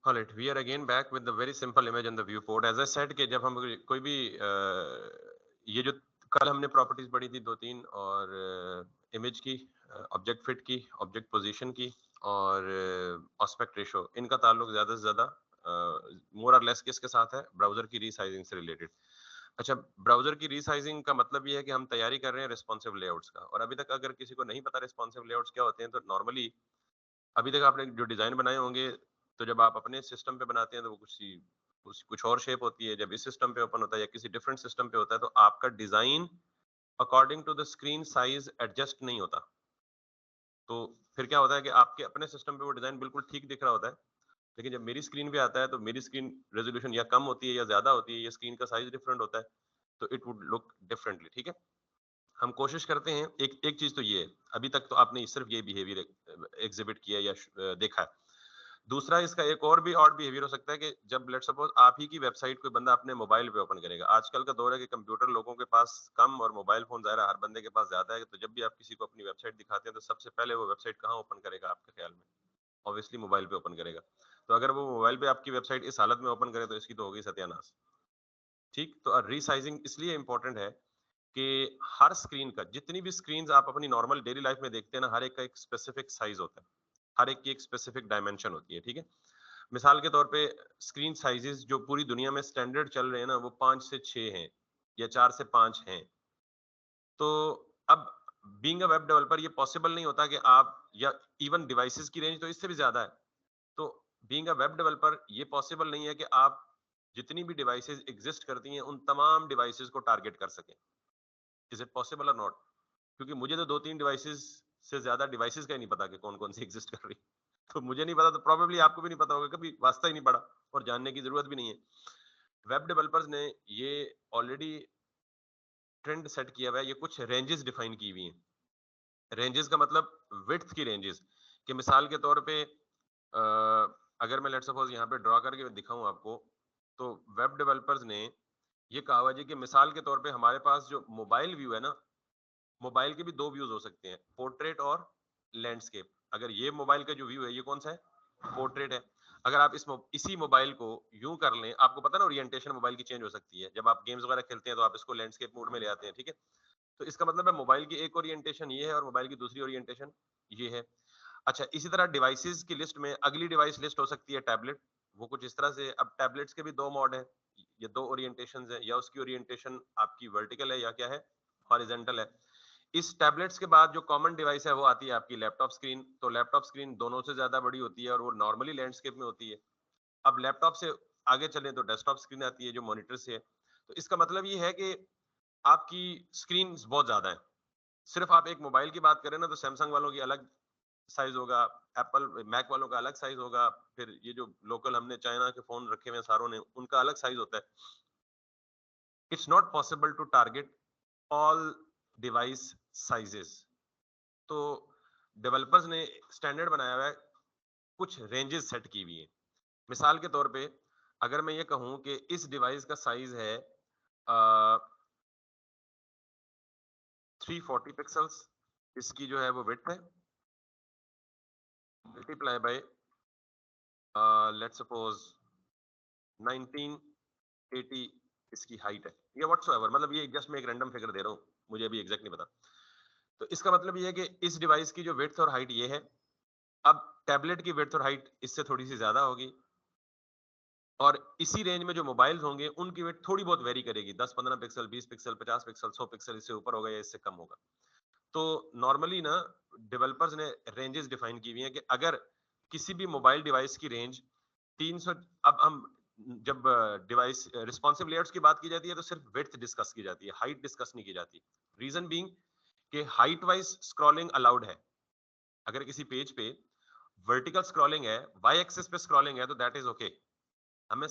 Alright, we are again back with the very simple image on the viewport. As I said कि जब हम कोई भी ये जो कल हमने प्रॉपर्टीज पढ़ी थी दो तीन और इमेज की, ऑब्जेक्ट फिट की, ऑब्जेक्ट पोजीशन की और एस्पेक्ट रेशो, इनका ताल्लुक ज्यादा से ज्यादा मोर और लेस किसके साथ है? ब्राउजर की रीसाइजिंग से रिलेटेड। अच्छा, ब्राउजर की रीसाइजिंग का मतलब ये है कि हम तैयारी कर रहे हैं रिस्पॉन्सिव लेआउट्स का, और अभी तक अगर किसी को नहीं पता रिस्पॉन्सिव लेआउट्स क्या होते हैं तो नॉर्मली अभी तक आपने जो डिजाइन बनाए होंगे, तो जब आप अपने सिस्टम पे बनाते हैं तो वो कुछ और शेप होती है, जब इस सिस्टम पे ओपन होता है या किसी डिफरेंट सिस्टम पे होता है तो आपका design according to the screen size adjust नहीं होता। तो फिर क्या होता है कि आपके अपने सिस्टम पे वो डिजाइन बिल्कुल ठीक दिख रहा होता है, लेकिन जब मेरी स्क्रीन पे आता है तो मेरी स्क्रीन रेजोल्यूशन या कम होती है या ज्यादा होती है या स्क्रीन का साइज डिफरेंट होता है, तो इट वुड लुक डिफरेंटली। ठीक है, हम कोशिश करते हैं, एक एक चीज तो ये है, अभी तक तो आपने सिर्फ ये बिहेवियर एग्जिबिट किया या देखा है। दूसरा, इसका एक और भी ऑड बिहेवियर हो सकता है कि जब लेट्स सपोज आप ही की वेबसाइट कोई बंदा अपने मोबाइल पे ओपन करेगा। आजकल का दौर है कि कंप्यूटर लोगों के पास कम और मोबाइल फोन ज़ाहिर है हर बंदे के पास ज्यादा है, तो जब भी आप किसी को अपनी वेबसाइट दिखाते हैं तो सबसे पहले वो वेबसाइट कहाँ ओपन करेगा आपके ख्याल में? ऑब्वियसली मोबाइल पे ओपन करेगा। तो अगर वो मोबाइल पे आपकी वेबसाइट इस हालत में ओपन करे तो इसकी तो होगी सत्यानाश। ठीक, तो रीसाइजिंग इसलिए इंपॉर्टेंट है कि हर स्क्रीन का, जितनी भी स्क्रीन आप अपनी नॉर्मल डेली लाइफ में देखते हैं ना, हर एक का एक स्पेसिफिक साइज होता है, हर एक की एक स्पेसिफिक डायमेंशन होती है। ठीक है, मिसाल के तौर पे स्क्रीन साइजेस जो पूरी दुनिया में स्टैंडर्ड चल रहे हैं ना, वो 5 से 6 हैं या 4 से 5 हैं। तो अब बीइंग अ वेब डेवलपर ये पॉसिबल नहीं होता कि आप, या इवन डिवाइसेस की रेंज तो इससे भी ज्यादा है। तो बीइंग अ वेब डेवलपर ये पॉसिबल नहीं है कि आप जितनी भी डिवाइसेस एग्जिस्ट करती हैं उन तमाम डिवाइसेस को टारगेट कर सकें। इज इट पॉसिबल और नॉट? क्योंकि मुझे तो 2-3 डिवाइसेस से ज्यादा डिवाइसेस का ही नहीं पता कि कौन-कौन सी एग्जिस्ट कर रही। तो मुझे नहीं पता तो प्रोबेबली आपको भी नहीं पता होगा, कभी वास्ता ही नहीं पड़ा और जानने की जरूरत भी नहीं है। वेब डेवलपर्स ने ये ऑलरेडी ट्रेंड सेट किया हुआ है, ये कुछ रेंजेस डिफाइन की हुई हैं। रेंजेस का मतलब विड्थ की रेंजेस, कि मिसाल के तौर पे अगर मैं लेट्स सपोज यहाँ पे ड्रॉ करके दिखाऊं आपको, तो वेब डेवलपर्स ने ये कहा हुआ है जी कि मिसाल के तौर पे हमारे पास जो मोबाइल व्यू है ना, मोबाइल के भी दो व्यूज हो सकते हैं, पोर्ट्रेट और लैंडस्केप। अगर ये मोबाइल का जो व्यू है ये कौन सा है? पोर्ट्रेट है। अगर आप इसी मोबाइल को यूं कर लें, आपको पता ना ओरिएंटेशन मोबाइल की चेंज हो सकती है, जब आप गेम्स वगैरह खेलते हैं तो आप इसको लैंडस्केप मोड में ले आते हैं। ठीक है, तो इसका मतलब है मोबाइल की एक ओरिएंटेशन ये है और मोबाइल की दूसरी ओरिएंटेशन ये है। अच्छा, इसी तरह डिवाइसेस की लिस्ट में अगली डिवाइस लिस्ट हो सकती है टैबलेट। वो कुछ इस तरह से, अब टैबलेट्स के भी दो मॉड है, ये दो ओरिएंटेशंस है, या उसकी ओरिएंटेशन आपकी वर्टिकल है या क्या है, हॉरिजॉन्टल है। इस टैबलेट्स के बाद जो कॉमन डिवाइस है वो आती है आपकी लैपटॉप स्क्रीन। तो लैपटॉप स्क्रीन दोनों से ज्यादा बड़ी होती है और वो नॉर्मली लैंडस्केप में होती है। अब लैपटॉप से आगे चले तो डेस्कटॉप स्क्रीन आती है जो मॉनिटर से है। तो इसका मतलब ये है कि आपकी स्क्रीन बहुत ज्यादा है। सिर्फ आप एक मोबाइल की बात करें ना तो सैमसंग वालों की अलग साइज होगा, एप्पल मैक वालों का अलग साइज होगा, फिर ये जो लोकल हमने चाइना के फोन रखे हुए हैं सारों ने, उनका अलग साइज होता है। It's not possible to target all device sizes. तो डेवलपर्स ने स्टैंडर्ड बनाया हुआ है, कुछ रेंजेस सेट की हुई है। मिसाल के तौर पे अगर मैं ये कहूं कि इस डिवाइस का साइज है 340 पिक्सल्स, इसकी जो है वो विड्थ है, मल्टीप्लाई बाय लेट्स सपोज 1980 इसकी हाइट है, या व्हाटसोएवर, मतलब ये जस्ट मैं एक रैंडम फिगर दे रहा हूँ, मुझे अभी एग्जैक्ट नहीं पता। तो इसका मतलब ये है कि इस डिवाइस की जो विड्थ और हाइट ये है। अब टैबलेट की विड्थ और हाइट इससे थोड़ी सी ज्यादा होगी, और इसी रेंज में जो मोबाइल्स होंगे उनकी वेट थोड़ी बहुत वेरी करेगी, 10-15 पिक्सल, 20 पिक्सल, 50 पिक्सल, 100 पिक्सल, इससे ऊपर होगा या इससे कम होगा। तो नॉर्मली ना डेवलपर्स ने रेंजेस डिफाइन की हुई हैं कि अगर किसी भी मोबाइल डिवाइस की रेंज 300, अब हम जब डिवाइस रिस्पॉन्सिव लेयर्स की बात की जाती है तो सिर्फ विड्थ डिस्कस की जाती है, हाइट डिस्कस नहीं की जाती। रीजन बीइंग कि हाइट वाइज स्क्रॉलिंग अलाउड है। अगर किसी पेज पे वर्टिकल स्क्रॉलिंग है, वाई एक्सिस पे स्क्रॉलिंग है, तो दैट इज ओके। हमें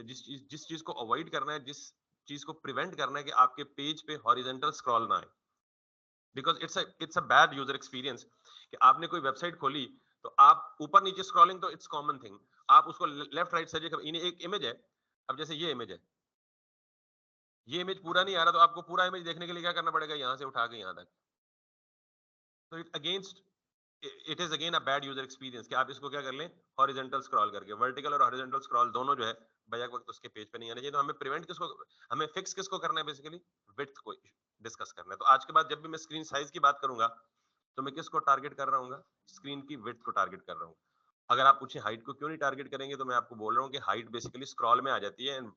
जिस चीज को अवॉइड करना है, जिस चीज को प्रिवेंट करना है कि आपके पेज पे हॉरिजॉन्टल स्क्रॉल ना आए, because it's a bad user experience कि आपने कोई वेबसाइट खोली तो आप ऊपर नीचे स्क्रॉलिंग, तो इट्स कॉमन थिंग, आप उसको लेफ्ट राइट सजे, इन्हें एक इमेज है। अब जैसे ये इमेज है, ये इमेज पूरा नहीं आ रहा तो आपको पूरा इमेज देखने के लिए क्या करना पड़ेगा? यहाँ से उठा के यहाँ तक। तो it against it is again a bad user experience कि आप इसको क्या कर लें, हॉरिजॉन्टल स्क्रॉल करके। वर्टिकल और हॉरिजॉन्टल स्क्रॉल दोनों जो है बैक वक्त उसके पेज पे नहीं आना चाहिए। तो हमें प्रिवेंट किसको, हमें फिक्स किसको करना है, बेसिकली विड्थ को डिस्कस करना है। तो आज के बाद जब भी मैं स्क्रीन साइज की बात करूंगा तो मैं किसको टारगेट कर रहा हूँ, स्क्रीन की विड्थ को टारगेट कर रहा हूँ। अगर आप पूछे हाइट को क्यों नहीं टारगेट करेंगे, तो मैं आपको बोल रहा हूँ कि हाइट बेसिकली स्क्रॉल में आ जाती है, एंड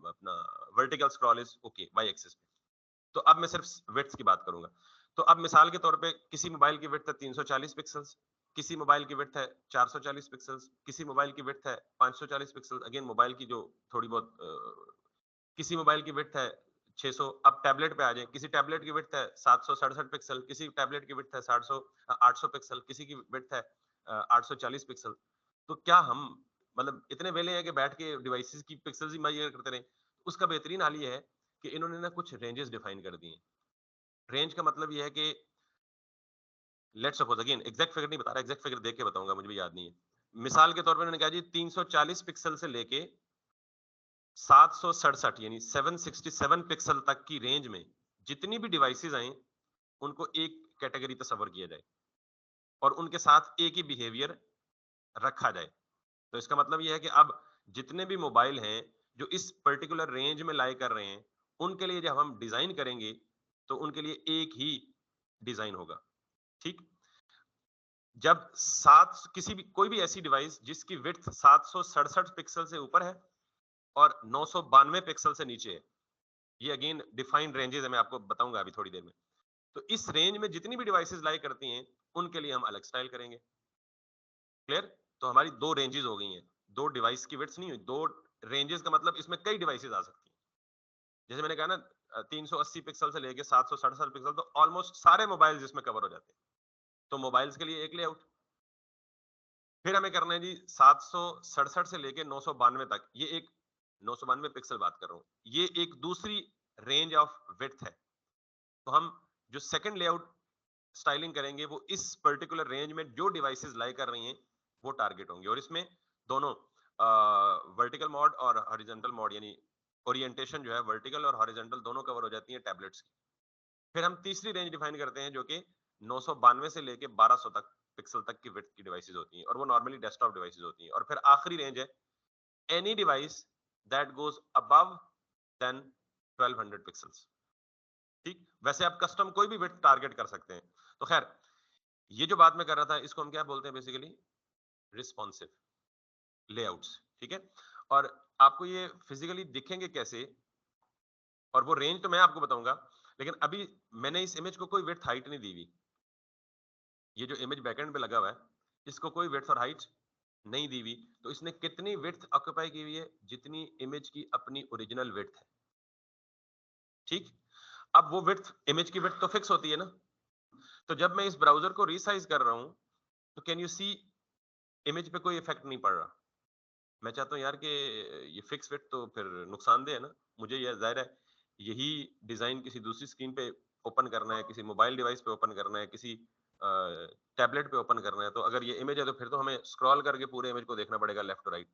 अपना vertical scroll is okay Y axis पे। तो अब मैं सिर्फ विड्थ की बात करूंगा। तो अब मिसाल के तौर पे किसी मोबाइल की विड्थ है 340 पिक्सल्स, किसी मोबाइल की विड्थ है 440 पिक्सल्स, किसी मोबाइल की विड्थ है 540 पिक्सल्स, अगेन मोबाइल की जो थोड़ी बहुत किसी मोबाइल की विड्थ है 600। अब टैबलेट पे आ जाए, किसी टैबलेट की विड्थ है 767 पिक्सल, किसी टैबलेट की विड्थ है 800 पिक्सल, किसी की विड्थ है 840 पिक्सल। तो क्या हम मतलब इतने वेले हैं कि बैठ के डिवाइसेस की पिक्सल्स ही मेजर करते रहे? उसका बेहतरीन हाल ये है कि इन्होंने ना कुछ रेंजेस डिफाइन कर दिए। रेंज का मतलब ये है कि let's suppose, again exact figure नहीं बता रहा, एग्जैक्ट फिगर देख के बताऊंगा, मुझे भी याद नहीं है। मिसाल के तौर पर उन्होंने कहा जी 340 पिक्सल से लेके 767 यानी 767 पिक्सल तक की रेंज में जितनी भी डिवाइसेस आए उनको एक कैटेगरी तस्वर किया जाए और उनके साथ एक ही बिहेवियर रखा जाए। तो इसका मतलब यह है कि अब जितने भी मोबाइल हैं जो इस पर्टिकुलर रेंज में लाई कर रहे हैं, उनके लिए जब हम डिजाइन करेंगे तो उनके लिए एक ही डिजाइन होगा। ठीक, जब सात किसी भी कोई भी ऐसी डिवाइस जिसकी विड्थ 767 पिक्सल से ऊपर है और 992 पिक्सल से नीचे है, ये अगेन डिफाइंड रेंजेस है, मैं आपको बताऊंगा अभी थोड़ी देर में। तो इस रेंज में जितनी भी डिवाइसेस लाई करती हैं उनके लिए हम अलग स्टाइल करेंगे। क्लियर? तो हमारी दो रेंजेस हो गई हैं, दो डिवाइस की विड्थ नहीं हुई, दो रेंजेस का मतलब इसमें कई डिवाइसेस आ सकती हैं। जैसे मैंने कहा ना 380 पिक्सल से लेके 767 पिक्सल, तो ऑलमोस्ट सारे मोबाइल इसमें कवर हो जाते हैं। तो मोबाइल्स के लिए एक लेआउट, फिर हमें करना है जी 767 से लेके 992 तक, ये एक 992 पिक्सल बात कर रहा हूँ, ये एक दूसरी रेंज ऑफ विड्थ है। तो हम जो सेकंड लेआउट स्टाइलिंग करेंगे वो इस पर्टिकुलर रेंज में जो डिवाइसेस लाई कर रही हैं वो टारगेट होंगे, और इसमें दोनों वर्टिकल मोड और हॉरिजॉन्टल मोड यानी ओरिएंटेशन जो है वर्टिकल और हॉरिजॉन्टल दोनों कवर हो जाती है टैबलेट्स की। फिर हम तीसरी रेंज डिफाइन करते हैं जो कि 992 से लेके 1200 तक पिक्सल तक की विड्थ की डिवाइसेस होती हैं, और वो नॉर्मली डेस्कटॉप डिवाइसेस होती हैं। और फिर आखिरी रेंज है any device that goes above than 1200 pixels. ठीक, वैसे आप कस्टम कोई भी विड्थ टारगेट कर सकते हैं। तो खैर, ये जो बात मैं कर रहा था इसको हम क्या बोलते हैं, बेसिकली रिस्पॉन्सिव लेआउट्स। ठीक है, और आपको ये फिजिकली दिखेंगे कैसे, और वो रेंज तो मैं आपको बताऊंगा, लेकिन अभी मैंने इस इमेज को कोई विड्थ हाइट नहीं दी हुई। ये जो इमेज बैकएंड पे लगा हुआ है इसको कोई विड्थ और हाइट नहीं दी हुई, तो इसने कितनी विड्थ ऑक्यूपाई की हुई है, जितनी इमेज की अपनी ओरिजिनल विड्थ है। ठीक, अब वो विड्थ, इमेज की विड्थ तो फिक्स होती है ना, तो जब मैं इस ब्राउजर को रीसाइज कर रहा हूं तो कैन यू सी इमेज पे कोई इफेक्ट नहीं पड़ रहा। मैं चाहता हूँ यार कि ये फिक्स विड्थ तो फिर नुकसानदेह है ना, मुझे ये जाहिर है यही डिजाइन किसी दूसरी स्क्रीन पे ओपन करना है, किसी मोबाइल डिवाइस पे ओपन करना है, किसी टैबलेट पे ओपन करना है, तो अगर ये इमेज है तो फिर तो हमें स्क्रॉल करके पूरे इमेज को देखना पड़ेगा left to right.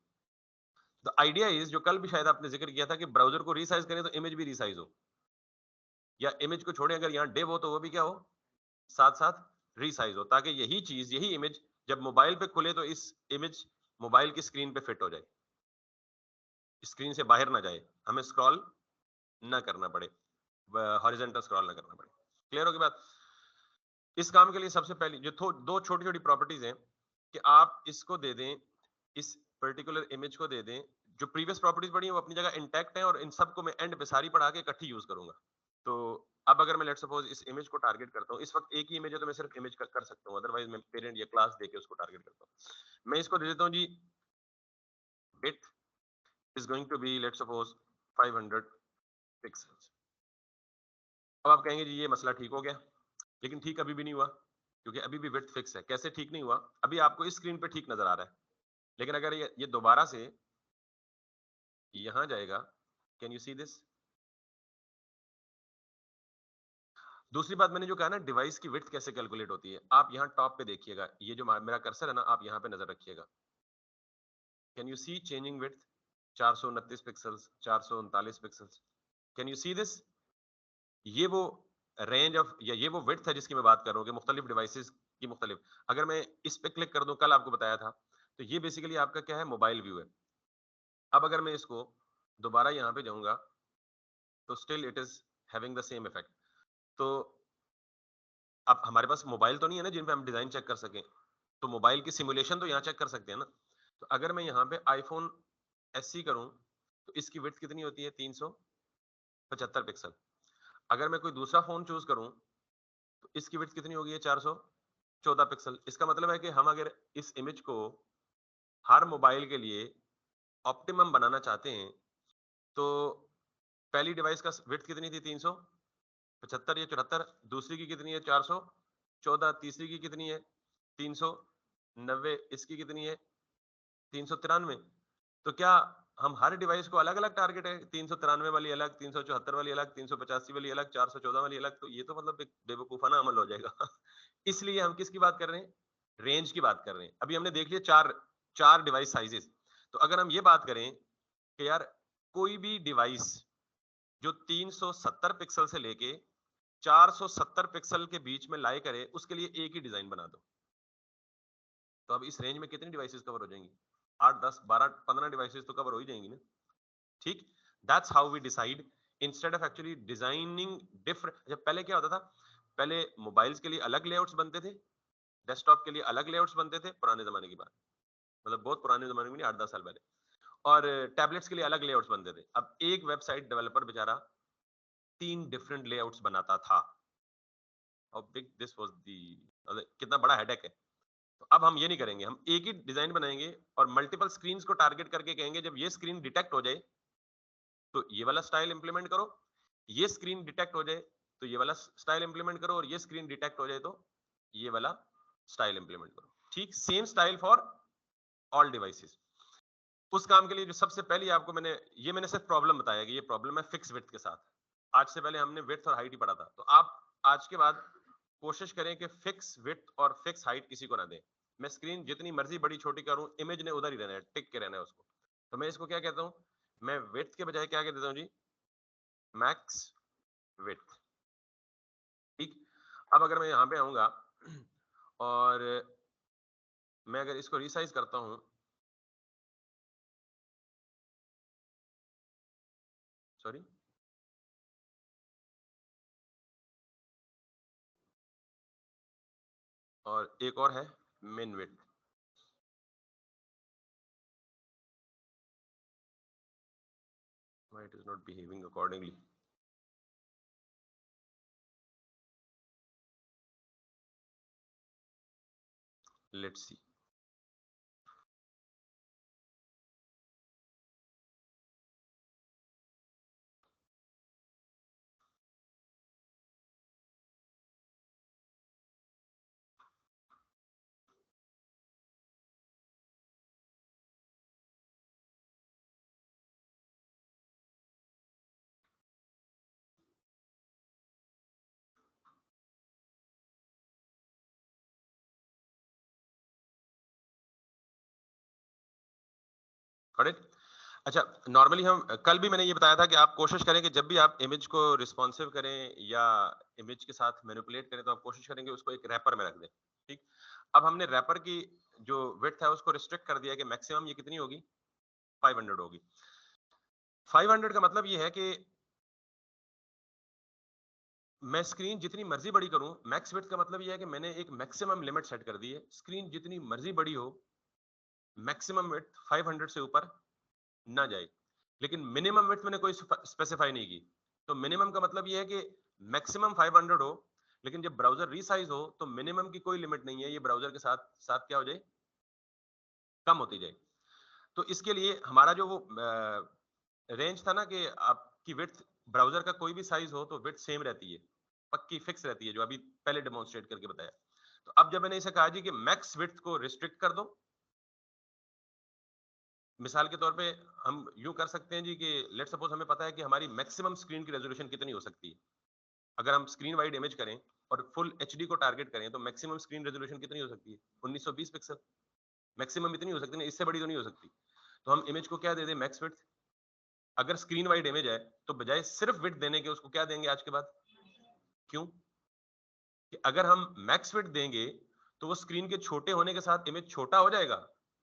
The idea is, जो कल भी शायद आपने जिक्र किया था कि ब्राउजर को रीसाइज करें तो इमेज भी रीसाइज हो, या इमेज को छोड़े अगर यहाँ डिव हो तो वो भी क्या हो, साथ साथ रीसाइज हो, ताकि यही चीज, यही इमेज जब मोबाइल पे खुले तो इस इमेज मोबाइल की स्क्रीन पे फिट हो जाए, स्क्रीन से बाहर ना जाए, हमें स्क्रॉल ना करना पड़े, हॉरिजॉन्टल स्क्रॉल ना करना पड़े। क्लियर होगी बात? इस काम के लिए सबसे पहले जो दो छोटी छोटी प्रॉपर्टीज हैं कि आप इसको दे दें, इस पर्टिकुलर इमेज को दे दें, जो प्रीवियस प्रॉपर्टीज पढ़ी हैं वो अपनी जगह इंटैक्ट है, और इन सबको मैं एंड पे सारी पढ़ा के इकट्ठी यूज करूंगा। तो अब अगर मैं लेट सपोज इस इमेज को टारगेट करता हूँ, इस वक्त एक ही इमेज है तो मैं सिर्फ इमेज कर सकता हूँ, अदरवाइज मैं पेरेंट या क्लास देके उसको टारगेट करता हूँ। मैं इसको दे देता हूँ जी width is going to be let suppose 500 pixels. अब आप कहेंगे जी ये मसला ठीक हो गया, लेकिन ठीक अभी भी नहीं हुआ, क्योंकि अभी भी विड्थ फिक्स है। कैसे ठीक नहीं हुआ? अभी आपको इस स्क्रीन पे ठीक नजर आ रहा है, लेकिन अगर ये दोबारा से यहां जाएगा, कैन यू सी दिस? दूसरी बात मैंने जो कहा ना, डिवाइस की विड्थ कैसे कैलकुलेट होती है, आप यहाँ टॉप पे देखिएगा, ये जो मेरा कर्सर है ना, आप यहाँ पे नजर रखिएगा। Can you see changing width? 429 pixels, 439 pixels, can you see this? ये वो रेंज ऑफ, या ये वो विड्थ है जिसकी मैं बात कर रहा हूँ कि मुख्तलिफ डिवाइसेस की मुख्तलिफ। अगर मैं इस पे क्लिक कर दूं, कल आपको बताया था, तो ये बेसिकली आपका क्या है, मोबाइल व्यू है। अब अगर मैं इसको दोबारा यहाँ पे जाऊंगा तो still it is having the same effect. तो अब हमारे पास मोबाइल तो नहीं है ना जिन पे हम डिजाइन चेक कर सकें, तो मोबाइल की सिमुलेशन तो यहाँ चेक कर सकते हैं ना। तो अगर मैं यहाँ पे आईफोन SE करूं तो इसकी विड्थ कितनी होती है, 375 पिक्सल। अगर मैं कोई दूसरा फोन चूज करूं तो इसकी विड्थ कितनी होगी, 414 पिक्सल। इसका मतलब है कि हम अगर इस इमेज को हर मोबाइल के लिए ऑप्टिमम बनाना चाहते हैं तो पहली डिवाइस का विड्थ कितनी थी, 375 या 74, दूसरी की कितनी है, 414, तीसरी की कितनी है, 390, इसकी कितनी है, 393। तो क्या हम हर डिवाइस को अलग अलग टारगेट है, 393 वाली अलग, 374 वाली अलग, 385 वाली अलग, 414 वाली अलग? तो ये तो मतलब एक बेवकूफाना अमल हो जाएगा। इसलिए हम किसकी बात कर रहे हैं, रेंज की बात कर रहे हैं। अभी हमने देख लिया चार चार डिवाइस साइजेस। तो अगर हम ये बात करें कि यार कोई भी डिवाइस जो 370 पिक्सल से लेके 470 पिक्सल के बीच में लाई करे, उसके लिए एक ही डिजाइन बना दो। तो अब इस रेंज में कितनी डिवाइसेस कवर हो जाएंगी, 8, 10, 12, 15 डिवाइसेस तो कवर हो ही जाएंगी ना। ठीक, that's how we decide instead of actually designing different. जब पहले क्या होता था, पहले मोबाइल्स के लिए अलग लेआउट्स बनते थे, डेस्कटॉप के लिए अलग लेआउट्स बनते थे, पुराने जमाने की बात, मतलब बहुत पुराने जमाने में नहीं, 8-10 साल पहले। और टैबलेट्स के लिए अलग लेआउट्स बनते थे। अब एक वेबसाइट डेवलपर बेचारा 3 डिफरेंट लेआउट्स बनाता था। How big this was the, कितना बड़ा हेडेक है। तो अब हम ये नहीं करेंगे, हम एक ही डिजाइन बनाएंगे और मल्टीपल स्क्रीन्स को टारगेट करके कहेंगे जब ये स्क्रीन डिटेक्ट हो जाए तो ये वाला स्टाइल इंप्लीमेंट करो, ये स्क्रीन डिटेक्ट हो जाए तो ये वाला स्टाइल इंप्लीमेंट करो, और ये स्क्रीन डिटेक्ट हो जाए तो ये वाला स्टाइल इंप्लीमेंट करो। ठीक, same style for all devices. उस काम के लिए जो सबसे पहले आपको मैंने सिर्फ प्रॉब्लम बताया कि ये प्रॉब्लम है फिक्स विड्थ के साथ। आज से पहले हमने विड्थ और हाइट ही पढ़ा था। तो आप आज के बाद कोशिश करें कि फिक्स विड्थ और फिक्स हाइट किसी को ना दें। मैं स्क्रीन जितनी मर्जी बड़ी छोटी करूं, इमेज ने उधर ही रहना है, टिक के रहना है उसको। तो मैं इसको क्या कहता हूं, मैं विड्थ के बजाय क्या कह देता हूं जी, मैक्स विड्थ। ठीक, अब अगर मैं यहां पे आऊंगा और मैं अगर इसको रिसाइज करता हूं, सॉरी, और एक और है मिन width. Why it is not behaving accordingly? Let's see. Got it? अच्छा, नॉर्मली हम कल भी मैंने ये बताया था कि आप कोशिश करें कि जब भी आप इमेज को रिस्पॉन्सिव करें या इमेज के साथ मैनिपुलेट करें तो आप कोशिश करेंगे उसको एक रैपर में रख दें। ठीक, अब हमने रैपर की जो विड्थ है उसको रिस्ट्रिक्ट कर दिया कि मैक्सिमम ये कितनी होगी, 500 होगी। 500 का मतलब ये है कि मैं स्क्रीन जितनी मर्जी बड़ी करूं, मैक्स विड्थ का मतलब ये है कि मैंने एक मैक्सिमम लिमिट सेट कर दी है। स्क्रीन जितनी मर्जी बड़ी हो, मैक्सिमम विड्थ 500 से ऊपर ना जाए। लेकिन मिनिमम विड्थ मैंने कोई स्पेसिफाई नहीं की। तो मिनिमम का मतलब ये है कि मैक्सिमम 500 हो, लेकिन जब ब्राउजर रीसाइज हो तो मिनिमम की कोई लिमिट नहीं है, ये ब्राउजर के साथ साथ क्या हो जाए, कम होती जाए। तो इसके लिए हमारा जो वो रेंज था ना कि आपकी विड्थ, ब्राउजर का कोई भी साइज हो तो विड्थ सेम रहती है, पक्की फिक्स रहती है, जो अभी पहले डेमोन्स्ट्रेट करके बताया। तो अब जब मैंने इसे कहा जी कि मैक्स विड्थ को रिस्ट्रिक्ट कर दो, मिसाल के तौर पे हम यूं कर सकते हैं जी कि लेट सपोज हमें पता है कि हमारी मैक्सिमम स्क्रीन की रेजोल्यूशन कितनी हो सकती है। अगर हम स्क्रीन वाइड इमेज करें और फुल एचडी को टारगेट करें तो मैक्सिमम स्क्रीन रेजोल्यूशन कितनी हो सकती है, 1920 पिक्सल। मैक्सिमम इतनी हो सकती है, इससे बड़ी तो नहीं हो सकती। तो हम इमेज को क्या दे दें, मैक्स विड्थ। अगर स्क्रीन वाइड इमेज है तो बजाय सिर्फ विड्थ देने के उसको क्या देंगे आज के बाद, क्यों कि अगर हम मैक्स विड्थ देंगे तो वो स्क्रीन के छोटे होने के साथ इमेज छोटा हो जाएगा,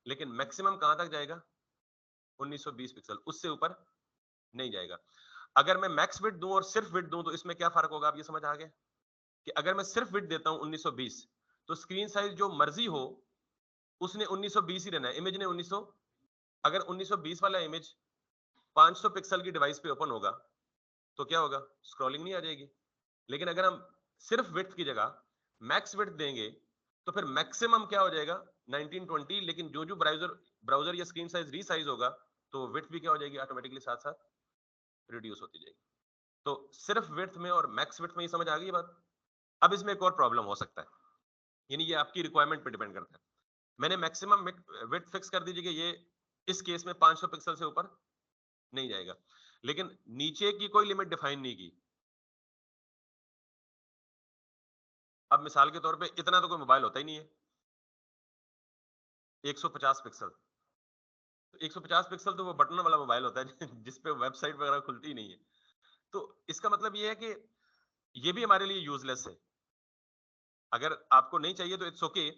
लेकिन मैक्सिमम कहां तक जाएगा? 1920 पिक्सल, उससे ऊपर नहीं जाएगा। अगर मैं मैक्स विड्थ दूं और सिर्फ विड्थ दूं तो इसमें क्या फर्क होगा? आप ये समझ आ गया कि अगर मैं सिर्फ विड्थ देता हूं 1920, तो स्क्रीन साइज जो मर्जी हो उसने 1920 ही रहना है, इमेज ने 1900। अगर 1920 वाला इमेज 500 पिक्सल की डिवाइस पे ओपन होगा तो क्या होगा? स्क्रॉलिंग नहीं आ जाएगी। लेकिन अगर हम सिर्फ विड्थ की जगह मैक्स विड्थ देंगे तो फिर मैक्सिमम क्या हो जाएगा? 1920। लेकिन जो जो ब्राउजर ब्राउजर या स्क्रीन साइज रीसाइज होगा तो विड्थ भी क्या हो जाएगी? ऑटोमेटिकली साथ साथ रिड्यूस होती जाएगी। तो सिर्फ विड्थ में और मैक्स विड्थ में ये समझ आ गई बात। अब इसमें एक और प्रॉब्लम हो सकता है, यानी ये आपकी रिक्वायरमेंट पे डिपेंड करता है। मैंने मैक्सिमम विड्थ फिक्स कर दीजिए कि ये इस केस में 500 पिक्सल से ऊपर नहीं जाएगा, लेकिन नीचे की कोई लिमिट डिफाइन नहीं की। अब मिसाल के तौर पे इतना तो कोई मोबाइल होता ही नहीं है, 150 पिक्सल। तो 150 पिक्सल तो वो बटन वाला मोबाइल होता है जिस पे वेबसाइट वगैरह खुलती ही नहीं है। तो इसका मतलब ये है कि ये भी हमारे लिए यूजलेस है। अगर आपको नहीं चाहिए तो इट्स ओके,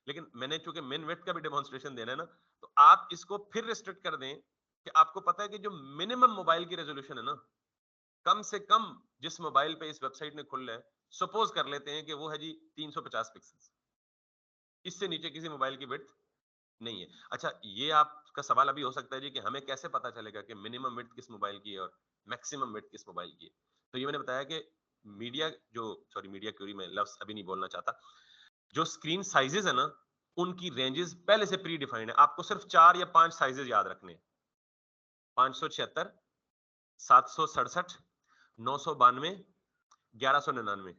लेकिन मैंने चूंकि मिन विड्थ का भी डेमोन्स्ट्रेशन देना है ना, तो आप इसको फिर रिस्ट्रिक्ट कर दें कि आपको पता है कि जो मिनिमम मोबाइल की रेजोल्यूशन है ना, कम से कम जिस मोबाइल पे इस वेबसाइट ने खुल रहा है, सपोज कर लेते हैं कि वो है जी 350 पिक्सल। इससे नीचे किसी मोबाइल की विड्थ नहीं है। अच्छा, ये आपका सवाल अभी हो सकता है जी कि हमें कैसे पता चलेगा कि मिनिमम विड्थ किस मोबाइल की है और मैक्सिमम विड्थ किस मोबाइल की है? तो ये मैंने बताया कि मीडिया जो सॉरी मीडिया क्यूरी में लफ्ज अभी नहीं बोलना चाहता, जो स्क्रीन साइजेस है ना, उनकी रेंजेस पहले से प्री डिफाइंड है। आपको सिर्फ 4 या 5 साइजेस याद रखने हैं। 576, 767, 992, 1199।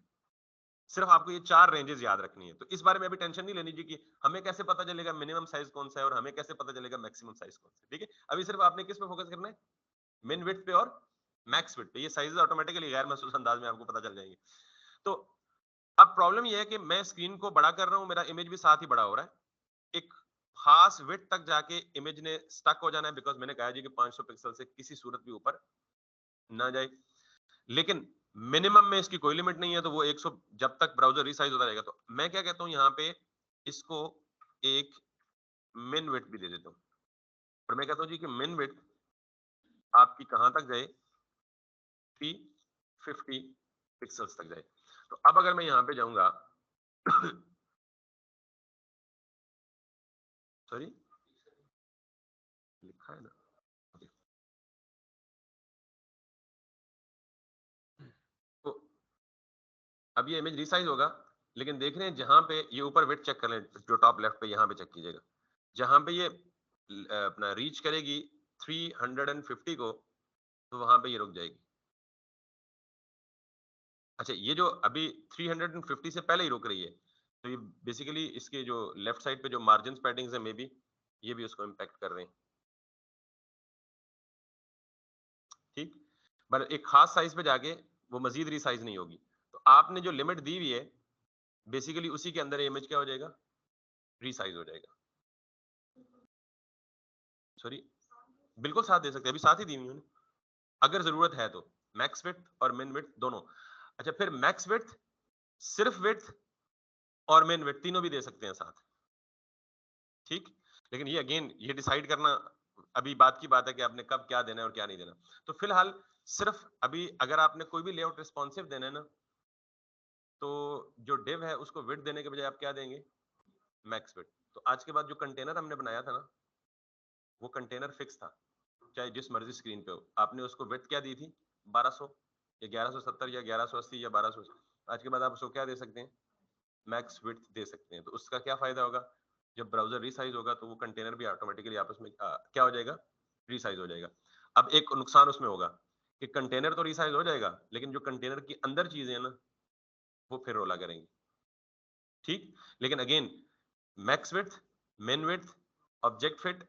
सिर्फ आपको ये 4 रेंजेस याद रखनी है। तो इस बारे में अभी टेंशन नहीं लेनी जी कि हमें कैसे पता चलेगा मिनिमम साइज कौन सा है और हमें कैसे पता चलेगा मैक्सिमम साइज कौन सा है। ठीक है, अभी सिर्फ आपने किस पे फोकस करना है? मिन विड्थ पे और मैक्स विड्थ पे। ये साइजेस ऑटोमेटिकली गैर महसूस अंदाज में आपको पता चल जाएंगे। तो अब प्रॉब्लम ये है कि मैं स्क्रीन को बड़ा कर रहा हूं, मेरा इमेज भी साथ ही बड़ा हो रहा है। एक खास विड्थ तक जाके इमेज ने स्टक हो जाना है, बिकॉज मैंने कहा जी कि 500 पिक्सल से किसी सूरत भी ऊपर ना जाए। लेकिन मिनिमम में इसकी कोई लिमिट नहीं है, तो वो 100 जब तक ब्राउजर रीसाइज होता रहेगा। तो मैं क्या कहता हूं यहाँ पे, इसको एक मिन विड्थ भी दे देता हूं, और मैं कहता हूं जी कि मिन विड्थ आपकी कहां तक जाए? 350 पिक्सल्स तक जाए। तो अब अगर मैं यहाँ पे जाऊंगा सॉरी लिखा है ना, तो अब ये इमेज रीसाइज होगा, लेकिन देख रहे हैं जहां पे ये ऊपर विड्थ चेक कर लें, जो टॉप लेफ्ट पे यहाँ पे चेक कीजिएगा, जहां पे ये अपना रीच करेगी 350 को, तो वहां पे ये रुक जाएगी। अच्छा, ये जो अभी 350 से पहले ही रुक रही है, तो ये बेसिकली इसके जो लेफ्ट साइड पे जो मार्जिन पैडिंग्स है, मे बी ये भी उसको इम्पैक्ट कर रहे हैं। ठीक, पर एक खास साइज पे जाके वो मजीद रीसाइज नहीं होगी। तो आपने जो लिमिट दी हुई है, बेसिकली उसी के अंदर इमेज क्या हो जाएगा? रीसाइज हो जाएगा। सॉरी, बिल्कुल साथ दे सकते हैं, अभी साथ ही दी हुई है अगर जरूरत है तो, मैक्स विड्थ और मिन विड्थ दोनों। अच्छा, फिर मैक्स विड्थ, सिर्फ विड्थ और मिन विड्थ तीनों भी दे सकते हैं साथ। ठीक, लेकिन ये अगेन ये डिसाइड करना अभी बात की बात है कि आपने कब क्या देना है और क्या नहीं देना। तो फिलहाल सिर्फ अभी अगर आपने कोई भी लेआउट रिस्पॉन्सिव देना है ना, तो जो डिव है उसको विड्थ देने के बजाय आप क्या देंगे? Max width. तो आज के बाद जो कंटेनर हमने बनाया था ना, वो कंटेनर फिक्स था, चाहे जिस मर्जी स्क्रीन पे हो। आपने उसको विड्थ क्या दी थी? 1200 या 1170 या 1180 या 1200। आज के बाद आप उसको क्या दे सकते हैं? मैक्स विड्थ दे सकते हैं। तो उसका क्या फायदा होगा? जब ब्राउजर रीसाइज होगा तो वो कंटेनर भी ऑटोमेटिकली आपस में क्या हो जाएगा? रीसाइज हो जाएगा। अब एक नुकसान उसमें होगा कि कंटेनर तो रीसाइज हो जाएगा, लेकिन जो कंटेनर की अंदर चीजें हैं ना, वो फिर रोला करेंगी। ठीक, लेकिन अगेन मैक्स विड्थ, मिन width, object fit,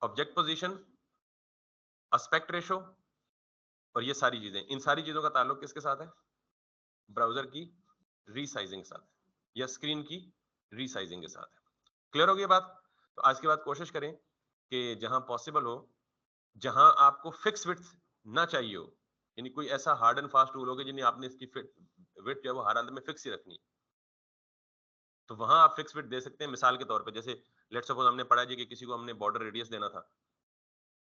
object position, aspect ratio, और ये सारी चीजें, इन सारी चीजों का ताल्लुक किसके साथ है? ब्राउजर की रीसाइजिंग के साथ या स्क्रीन की रीसाइजिंग के साथ है। क्लियर हो गई बात? तो आज के बाद कोशिश करें कि जहां पॉसिबल हो, जहां आपको फिक्स विड्थ ना चाहिए हो, यानी कोई ऐसा हार्ड एंड फास्ट रूल हो कि जिन्हें आपने इसकी विड्थ जो है वो हर हालत में फिक्स ही रखनी है, तो वहां आप फिक्स विड्थ दे सकते हैं। मिसाल के तौर पे जैसे लेट्स सपोज हमने पढ़ा जी कि किसी को हमने बॉर्डर रेडियस देना था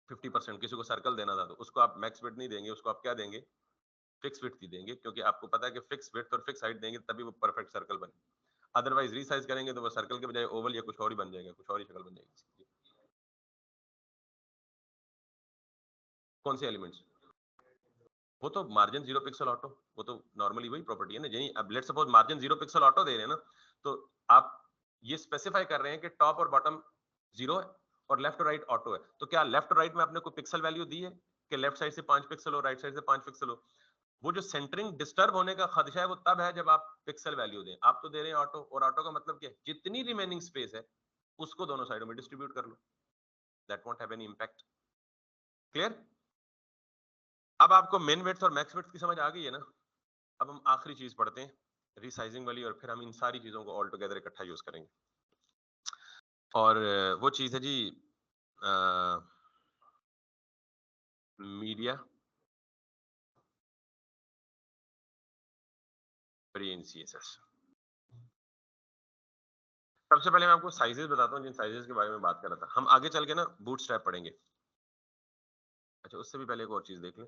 50%, किसी को सर्कल देना था, तो उसको आप मैक्स विड्थ नहीं देंगे, उसको आप क्या देंगे, फिक्स विड्थ ही देंगे, क्योंकि आपको पता है कि फिक्स विड्थ और फिक्स हाइट देंगे तभी वो परफेक्ट सर्कल बने। अदरवाइज रीसाइज करेंगे तो वो सर्कल के बजाय ओवल या कुछ और ही बन जाएगा, कुछ और ही शक्ल बन जाएगी। कौन से एलिमेंट्स? वो तो मार्जिन 0 पिक्सल ऑटो, वो तो नॉर्मली वही प्रॉपर्टी है ना। यही अब let's suppose margin 0 pixel auto दे रहे हैं ना, तो आप ये स्पेसिफाई कर रहे हैं कि टॉप और बॉटम 0 है और लेफ्ट और राइट ऑटो है, तो क्या लेफ्ट और राइट में आपने कोई पिक्सल वैल्यू दी है कि लेफ्ट साइड से 5 पिक्सल हो, राइट साइड से 5 पिक्सल हो? वो जो सेंटरिंग डिस्टर्ब होने का खदशा है वो तब है जब आप पिक्सल वैल्यू दें। आप तो दे रहे हैं ऑटो, और ऑटो का मतलब क्या है, जितनी रिमेनिंग स्पेस है उसको दोनों साइडों में डिस्ट्रीब्यूट कर लो, that won't have any impact. Clear? अब आपको मिन विड्थ और मैक्स विड्थ की समझ आ गई है ना। अब हम आखिरी चीज पढ़ते हैं, रीसाइजिंग वाली, और फिर हम इन सारी चीजों को ऑल टुगेदर इकट्ठा यूज करेंगे। और वो चीज है जी मीडिया प्री इन सीएसएस। सबसे पहले मैं आपको साइजेस बताता हूँ, जिन साइजेस के बारे में बात कर रहा था। हम आगे चल के ना बूटस्ट्रैप पढ़ेंगे। अच्छा, उससे भी पहले एक और चीज देख लें।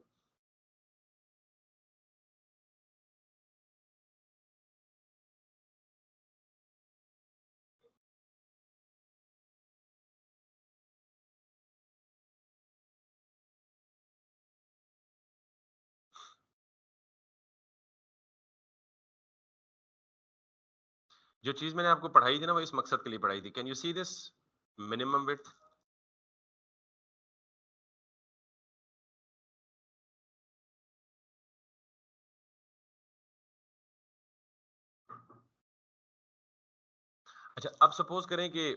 जो चीज मैंने आपको पढ़ाई थी ना, वो इस मकसद के लिए पढ़ाई थी। Can you see this minimum width? अच्छा, अब सपोज करें कि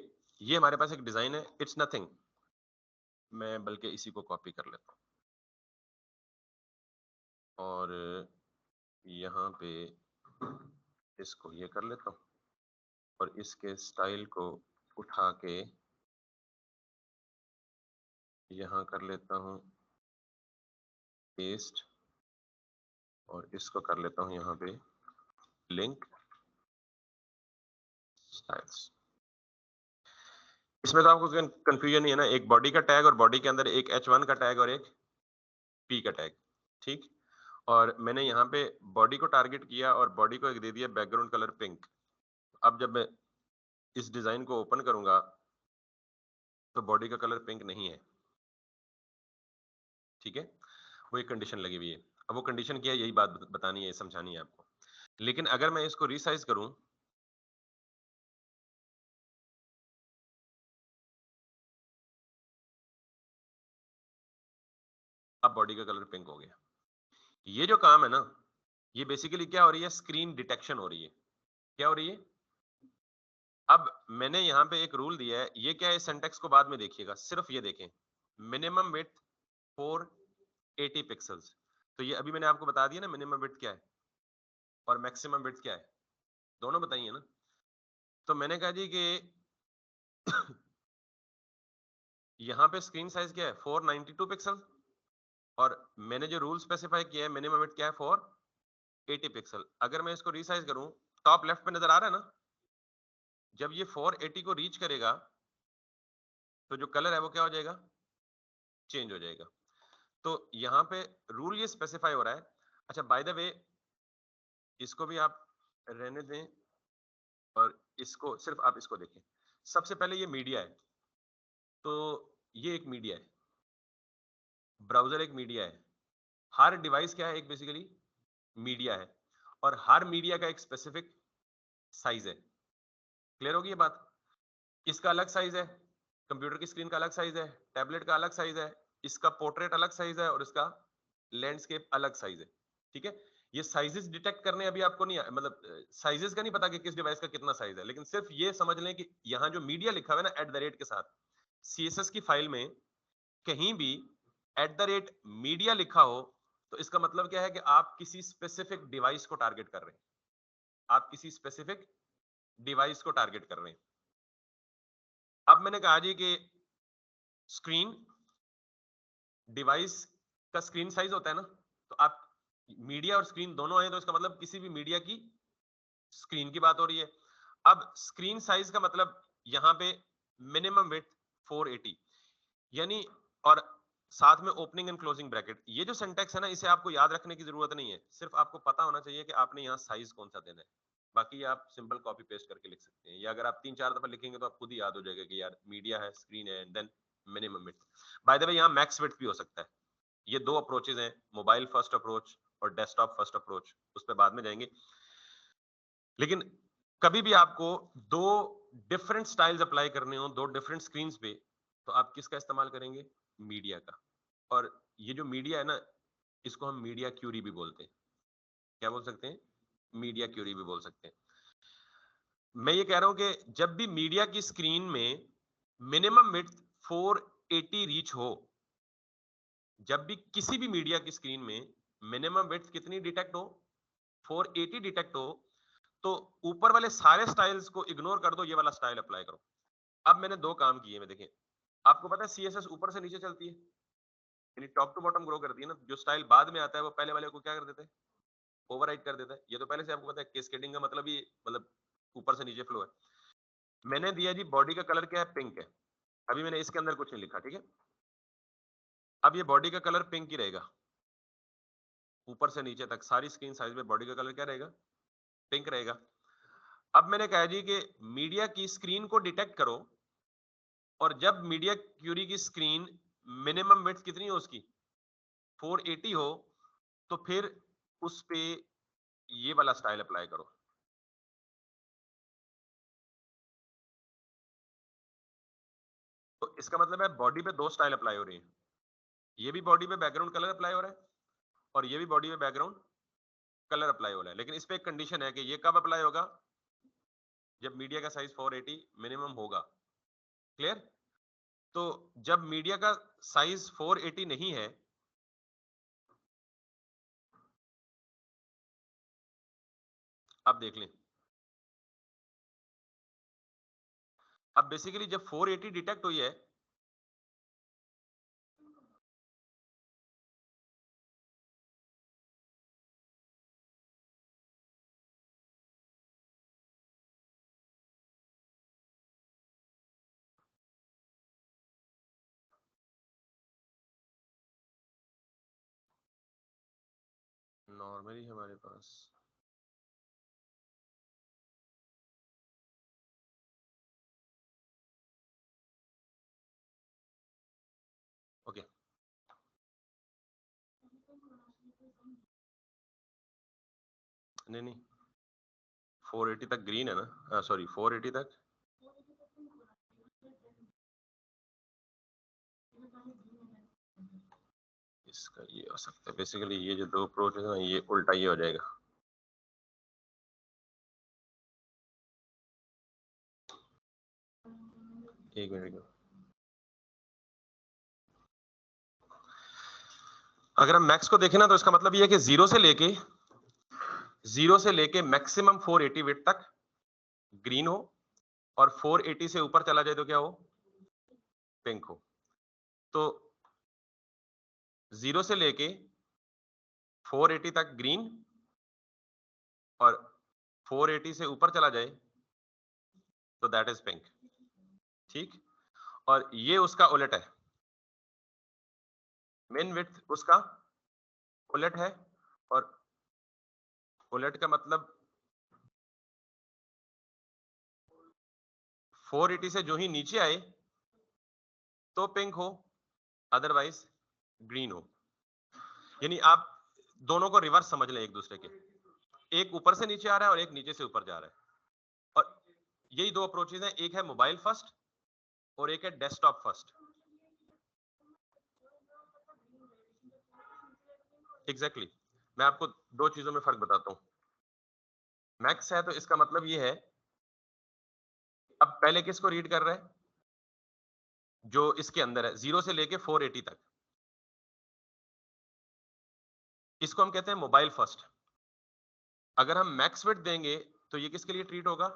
ये हमारे पास एक डिजाइन है, इट्स नथिंग, मैं बल्कि इसी को कॉपी कर लेता हूँ और यहाँ पे इसको ये कर लेता हूँ और इसके स्टाइल को उठा के यहाँ कर लेता हूँ पेस्ट, और इसको कर लेता हूँ यहाँ पे लिंक स्टाइल्स। इसमें तो आपको कंफ्यूजन नहीं है ना, एक बॉडी का टैग और बॉडी के अंदर एक H1 का टैग और एक P का टैग, ठीक। और मैंने यहाँ पे बॉडी को टारगेट किया और बॉडी को एक दे दिया बैकग्राउंड कलर पिंक। अब जब मैं इस डिजाइन को ओपन करूंगा तो बॉडी का कलर पिंक नहीं है, ठीक है। वो एक कंडीशन लगी हुई है। अब वो कंडीशन क्या है, यही बात बतानी है, समझानी है आपको। लेकिन अगर मैं इसको रीसाइज करूं, अब बॉडी का कलर पिंक हो गया। ये जो काम है ना, ये बेसिकली क्या हो रही है, स्क्रीन डिटेक्शन हो रही है। क्या हो रही है? अब मैंने यहाँ पे एक रूल दिया है, ये क्या है, सिंटेक्स को बाद में देखिएगा, सिर्फ ये देखें, मिनिमम विड्थ 480 पिक्सल्स। तो ये अभी मैंने आपको बता दिया ना मिनिमम विड्थ क्या है और मैक्सिमम विड्थ क्या है, दोनों बताइए ना। तो मैंने कहा जी कि यहाँ पे स्क्रीन साइज क्या है, 492 पिक्सल, और मैंने जो रूल स्पेसिफाई किया है मिनिमम विड्थ क्या है, 480 पिक्सल। अगर मैं इसको रीसाइज करूं, टॉप लेफ्ट पे नजर आ रहा है ना, जब ये 480 को रीच करेगा तो जो कलर है वो क्या हो जाएगा, चेंज हो जाएगा। तो यहाँ पे रूल ये स्पेसिफाई हो रहा है। अच्छा, बाय द वे इसको भी आप रहने दें और इसको सिर्फ आप इसको देखें। सबसे पहले ये मीडिया है, तो ये एक मीडिया है, ब्राउजर एक मीडिया है, हर डिवाइस क्या है, एक बेसिकली मीडिया है, और हर मीडिया का एक स्पेसिफिक साइज है। क्लियर होगी ये बात? इसका अलग साइज है, कंप्यूटर की स्क्रीन का अलग साइज है, टैबलेट का अलग साइज है, इसका पोर्ट्रेट अलग साइज है और इसका लैंडस्केप अलग साइज है, ठीक है। ये साइजेस डिटेक्ट करने अभी आपको नहीं मतलब साइजेस का नहीं पता कि किस डिवाइस का कितना साइज है, लेकिन सिर्फ ये समझ लें कि यहाँ जो मीडिया लिखा हुआ है ना @ के साथ, सीएसएस की फाइल में कहीं भी @ मीडिया लिखा हो तो इसका मतलब क्या है कि आप किसी स्पेसिफिक डिवाइस को टारगेट कर रहे हैं, आप किसी स्पेसिफिक डिवाइस को टारगेट कर रहे हैं। अब मैंने कहा जी कि स्क्रीन डिवाइस का स्क्रीन साइज होता है ना, तो आप मीडिया और स्क्रीन दोनों हैं, तो इसका मतलब किसी भी मीडिया की स्क्रीन की बात हो रही है। अब स्क्रीन साइज का मतलब यहाँ पे मिनिमम विड्थ 480 यानी, और साथ में ओपनिंग एंड क्लोजिंग ब्रैकेट। ये जो सिंटेक्स है ना, इसे आपको याद रखने की जरूरत नहीं है, सिर्फ आपको पता होना चाहिए कि आपने यहाँ साइज कौन सा देना है। बाकी आप सिंपल कॉपी पेस्ट करके लिख सकते हैं, या अगर आप 3-4 दफा लिखेंगे तो आप खुद ही याद हो जाएगा कि यार मीडिया है, स्क्रीन है, and then minimum width. By the way यहाँ मैक्स विड्थ भी हो सकता है। ये दो अप्रोचेज हैं, मोबाइल फर्स्ट अप्रोच और डेस्कटॉप फर्स्ट अप्रोच, उस पर बाद में जाएंगे। लेकिन कभी भी आपको दो डिफरेंट स्टाइल्स अप्लाई करने हो, दो डिफरेंट स्क्रीन पे, तो आप किसका इस्तेमाल करेंगे? मीडिया का। और ये जो मीडिया है ना, इसको हम मीडिया क्यूरी भी बोलते हैं। क्या बोल सकते हैं? मीडिया क्यूरी भी बोल सकते हैं। मैं ये कह रहा हूं कि जब भी मीडिया की स्क्रीन में मिनिमम विड्थ 480 रीच हो, जब भी किसी भी मीडिया की स्क्रीन में मिनिमम विड्थ कितनी डिटेक्ट हो, 480 डिटेक्ट हो, तो ऊपर वाले सारे स्टाइल्स को इग्नोर कर दो, ये वाला स्टाइल अप्लाई करो। अब मैंने दो काम किए में, देखें। आपको पता है सीएसएस ऊपर से नीचे चलती है, यानी टॉप टू बॉटम ग्रो करती है ना। जो स्टाइल बाद में आता है वो पहले वाले को क्या कर देते हैं? ओवरराइड कर देता है। ये तो पहले से आपको पता है, कैस्केडिंग का मतलब ही मतलब ऊपर से नीचे फ्लो है। मैंने दिया जी, बॉडी का कलर क्या है? पिंक है। अभी मैंने इसके अंदर कुछ नहीं लिखा, ठीक है। अब ये बॉडी का कलर पिंक ही रहेगा, ऊपर से नीचे तक सारी स्क्रीन साइज में बॉडी का कलर क्या रहेगा? पिंक रहेगा। अब मैंने कहा जी कि मीडिया की स्क्रीन को डिटेक्ट करो, और जब मीडिया क्यूरी की स्क्रीन मिनिमम विड्थ कितनी हो उसकी? 480 हो, तो फिर उस पे ये वाला स्टाइल अप्लाई करो। तो इसका मतलब है बॉडी पे दो स्टाइल अप्लाई हो रही है। ये भी बॉडी पे बैकग्राउंड कलर अप्लाई हो रहा है, और ये भी बॉडी पे बैकग्राउंड कलर अप्लाई हो रहा है। लेकिन इस पे एक कंडीशन है कि ये कब अप्लाई होगा? जब मीडिया का साइज 480 मिनिमम होगा। क्लियर? तो जब मीडिया का साइज 480 नहीं है, अब देख लें। अब बेसिकली जब 480 डिटेक्ट हुई है, नॉर्मली हमारे पास ओके, नहीं नहीं, 480 तक ग्रीन है ना, सॉरी 480 तक इसका ये हो सकता है। बेसिकली ये जो दो अप्रोच है ना, ये उल्टा ये हो जाएगा। एक मिनट, अगर हम मैक्स को देखें ना, तो इसका मतलब ये है कि जीरो से लेके मैक्सिमम 480 विड्थ तक ग्रीन हो, और 480 से ऊपर चला जाए तो क्या हो? पिंक हो। तो 0 से लेके 480 तक ग्रीन, और 480 से ऊपर चला जाए तो दैट इज पिंक। ठीक। और ये उसका उलट है, मेन विड्थ उसका उलट है। और उलट का मतलब 480 से जो ही नीचे आए तो पिंक हो, अदरवाइज ग्रीन हो। यानी आप दोनों को रिवर्स समझ लें एक दूसरे के, एक ऊपर से नीचे आ रहा है और एक नीचे से ऊपर जा रहा है। और यही दो अप्रोचेज हैं, एक है मोबाइल फर्स्ट और एक है डेस्कटॉप फर्स्ट। एग्जैक्टली मैं आपको दो चीजों में फर्क बताता हूं। मैक्स है तो इसका मतलब ये है, अब पहले किसको रीड कर रहा है? जो इसके अंदर है, 0 से लेके 480 तक, इसको हम कहते हैं मोबाइल फर्स्ट। अगर हम मैक्स विड्थ देंगे तो ये किसके लिए ट्रीट होगा?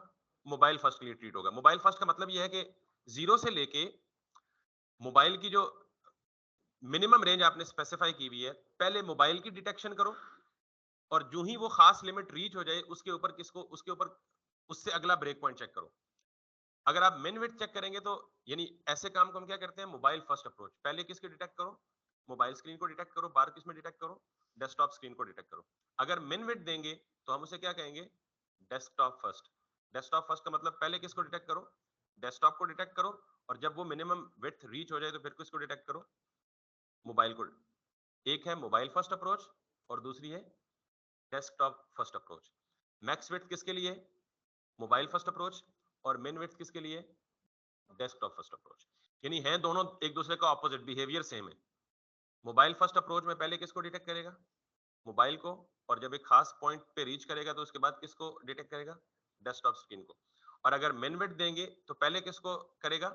मोबाइल फर्स्ट के लिए ट्रीट होगा। मोबाइल फर्स्ट का मतलब ये है कि 0 से लेके मोबाइल की जो मिनिमम रेंज आपने स्पेसिफाई की हुई है, पहले मोबाइल की डिटेक्शन करो, और जो ही वो खास लिमिट रीच हो जाए उसके ऊपर उससे अगला ब्रेक पॉइंट चेक करो। अगर आप मिन विड्थ चेक करेंगे तो यानी ऐसे काम को हम क्या करते हैं, मोबाइल फर्स्ट अप्रोच। पहले किसको डिटेक्ट करो, मोबाइल स्क्रीन को डिटेक्ट करो। बार किस में डिटेक्ट करो, डेस्कटॉप स्क्रीन को डिटेक्ट करो। अगर मिन विड्थ देंगे तो हम उसे क्या कहेंगे, डेस्कटॉप फर्स्ट। डेस्कटॉप फर्स्ट का मतलब पहले किसको डिटेक्ट करो, डेस्कटॉप को डिटेक्ट करो, और जब वो मिनिमम विड्थ रीच हो जाए तो फिर किसको डिटेक्ट करो, मोबाइल को। एक है मोबाइल फर्स्ट अप्रोच और दूसरी है desktop first approach. Max width किसके लिए, मोबाइल फर्स्ट अप्रोच, और मिन विड्थ किसके लिए, डेस्कटॉप फर्स्ट अप्रोच। यानी है दोनों एक दूसरे का ऑपोजिट, बिहेवियर सेम है। मोबाइल फर्स्ट अप्रोच में पहले किसको डिटेक्ट करेगा, मोबाइल को, और जब एक खास पॉइंट पे रीच करेगा तो उसके बाद किसको डिटेक्ट करेगा, डेस्कटॉप स्क्रीन को। और अगर मिन विड्थ देंगे तो पहले किसको करेगा,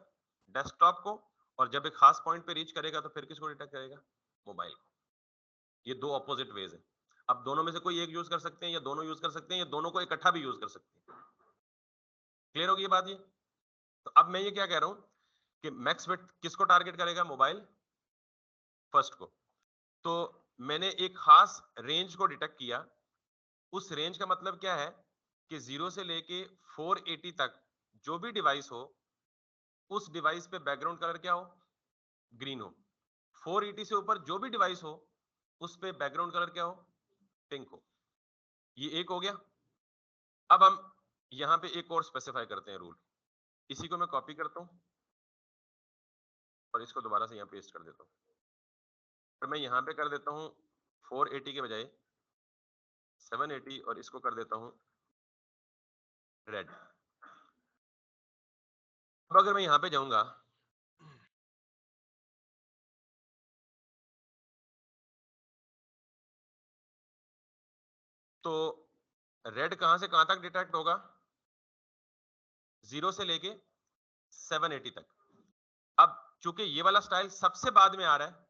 डेस्कटॉप को, और जब एक खास पॉइंट पे रीच करेगा तो फिर किसको डिटेक्ट करेगा, मोबाइल को। ये दो ऑपोजिट वेज है। अब दोनों में से कोई एक यूज कर सकते हैं या दोनों यूज कर सकते हैं या दोनों को इकट्ठा भी यूज कर सकते हैं। क्लियर होगी ये बात? ये तो अब मैं ये क्या कह रहा हूं कि मैक्स विड्थ किसको टारगेट करेगा, मोबाइल फर्स्ट को। तो मैंने एक खास रेंज को डिटेक्ट किया। उस रेंज का मतलब क्या है कि 0 से लेके 480 तक जो भी डिवाइस हो, उस डिवाइस पे बैकग्राउंड कलर क्या हो, ग्रीन हो। 480 से ऊपर जो भी डिवाइस हो, उस पे बैकग्राउंड कलर क्या हो, पिंक हो। ये एक हो गया। अब हम यहां पे एक और स्पेसिफाई करते हैं रूल। इसी को मैं कॉपी करता हूं और इसको दोबारा से यहां पेस्ट कर देता हूं। और मैं यहां पे कर देता हूं 480 के बजाय 780 और इसको कर देता हूं रेड। अब अगर मैं यहां पे जाऊंगा तो रेड कहां से कहां तक डिटेक्ट होगा, 0 से लेके 780 तक। अब चूंकि ये वाला स्टाइल सबसे बाद में आ रहा है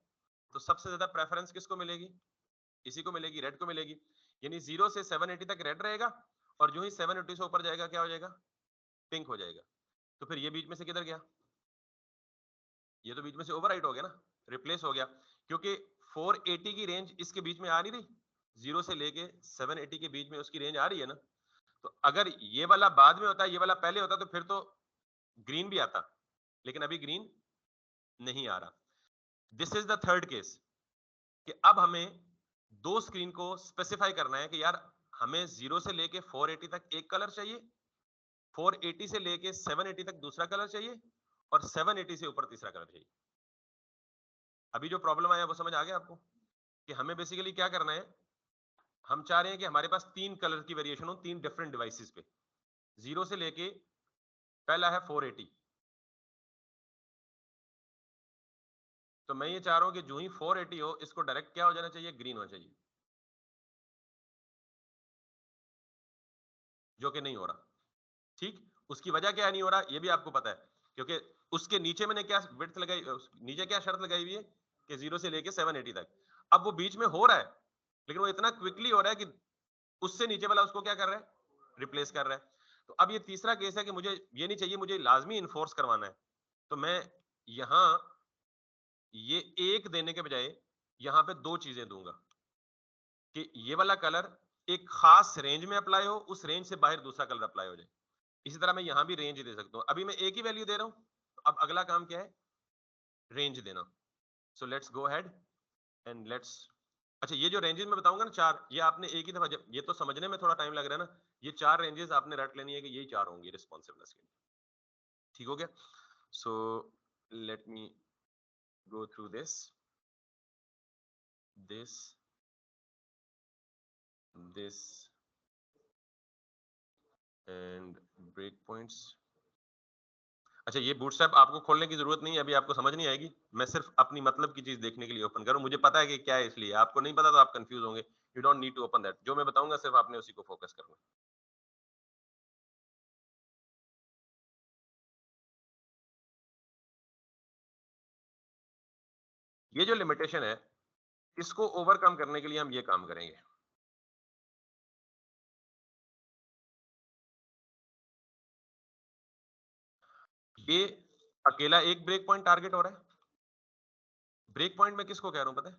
तो सबसे ज्यादा प्रेफरेंस किसको मिलेगी, इसी को मिलेगी, रेड को मिलेगी। यानी 0 से 780 तक रेड रहेगा और जो ही 780 से ऊपर जाएगा क्या हो जाएगा, पिंक हो जाएगा। तो फिर ये बीच में से किधर गया, ये तो बीच में से ओवरराइट हो गया ना, रिप्लेस हो गया। क्योंकि 480 की रेंज इसके बीच में आ नहीं रही, 0 से लेके 780 के बीच में उसकी रेंज आ रही है ना। तो अगर ये वाला बाद में होता, ये वाला पहले होता, तो फिर तो ग्रीन भी आता, लेकिन अभी ग्रीन नहीं आ रहा। This is the third case कि अब हमें दो स्क्रीन को स्पेसिफाई करना है कि यार हमें 0 से लेके 480 तक एक कलर चाहिए, 480 से लेके 780 तक दूसरा कलर चाहिए, और 780 से ऊपर तीसरा कलर चाहिए। अभी जो प्रॉब्लम आया वो समझ आ गया आपको कि हमें बेसिकली क्या करना है, हम चाह रहे हैं कि हमारे पास तीन कलर की वेरिएशन हो, तीन डिफरेंट डिवाइसेस पे। 0 से लेके पहला है 480, तो मैं ये चाह रहा हूं कि जो ही 480 हो इसको डायरेक्ट क्या हो जाना चाहिए, ग्रीन होना चाहिए, जो कि नहीं हो रहा। ठीक, उसकी वजह क्या नहीं हो रहा ये भी आपको पता है, क्योंकि उसके नीचे मैंने क्या विड्थ लगाई, नीचे क्या शर्त लगाई हुई है कि 0 से लेके 780 तक। अब वो बीच में हो रहा है लेकिन वो इतना क्विकली हो रहा है कि उससे नीचे वाला उसको क्या कर रहा है, रिप्लेस कर रहा है। तो अब ये तीसरा केस है कि मुझे ये नहीं चाहिए, मुझे लाजमी इन्फोर्स करवाना है। तो मैं यहां ये एक देने के बजाय यहां पे दो चीजें दूंगा कि ये वाला कलर एक खास रेंज में अप्लाई हो, उस रेंज से बाहर दूसरा कलर अप्लाई हो जाए। इसी तरह मैं यहां भी रेंज दे सकता हूं। अभी मैं एक ही वैल्यू दे रहा हूं, तो अब अगला काम क्या है, रेंज देना। So let's go ahead and let's, अच्छा ये जो रेंजेस मैं बताऊंगा ना चार, ये आपने एक ही दफा ये तो समझने में थोड़ा टाइम लग रहा है ना, ये चार रेंजेस आपने रट लेनी है कि यही चार होंगी रिस्पॉन्सिवनेस के। ठीक हो गया? So let me go through this this and break points. अच्छा ये बूटस्ट्रैप आपको खोलने की जरूरत नहीं है, अभी आपको समझ नहीं आएगी। मैं सिर्फ अपनी मतलब की चीज देखने के लिए ओपन करूं, मुझे पता है कि क्या है, इसलिए आपको नहीं पता तो आप कंफ्यूज होंगे। You don't need to open that, जो मैं बताऊंगा सिर्फ आपने उसी को फोकस करना। ये जो लिमिटेशन है इसको ओवरकम करने के लिए हम ये काम करेंगे। ये अकेला एक ब्रेक पॉइंट टारगेट हो रहा है। ब्रेक पॉइंट में किसको कह रहा हूं पता है,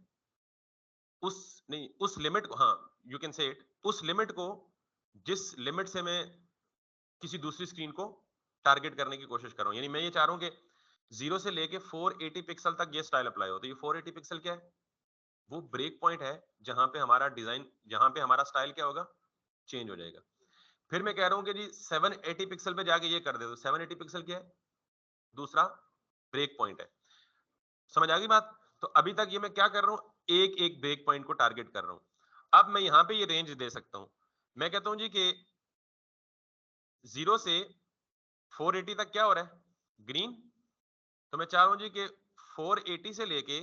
उस नहीं उस लिमिट को, हाँ यू कैन से इट, उस लिमिट को जिस लिमिट से मैं किसी दूसरी स्क्रीन को टारगेट करने की कोशिश कर रहा हूं। यानी मैं ये चाह रहा हूं कि 0 से लेके 480 पिक्सल तक ये स्टाइल अप्लाई हो। तो ये 480 पिक्सल क्या है? वो ब्रेक पॉइंट है जहां पे हमारा डिजाइन, जहां पे हमारा स्टाइल क्या होगा, चेंज हो जाएगा। फिर मैं कह रहा हूं कि जी 780 पिक्सल पे जाके ये कर दे। तो 780 पिक्सल क्या है? दूसरा ब्रेक पॉइंट है। समझ आ गई बात? तो अभी तक ये मैं क्या कर रहा हूं, एक एक ब्रेक पॉइंट को टारगेट कर रहा हूं। अब मैं यहां पे ये रेंज दे सकता हूं। मैं कहता हूं जी कि 0 से 480 तक क्या हो रहा है, ग्रीन। तो मैं चाह रहा हूं जी कि 480 से लेके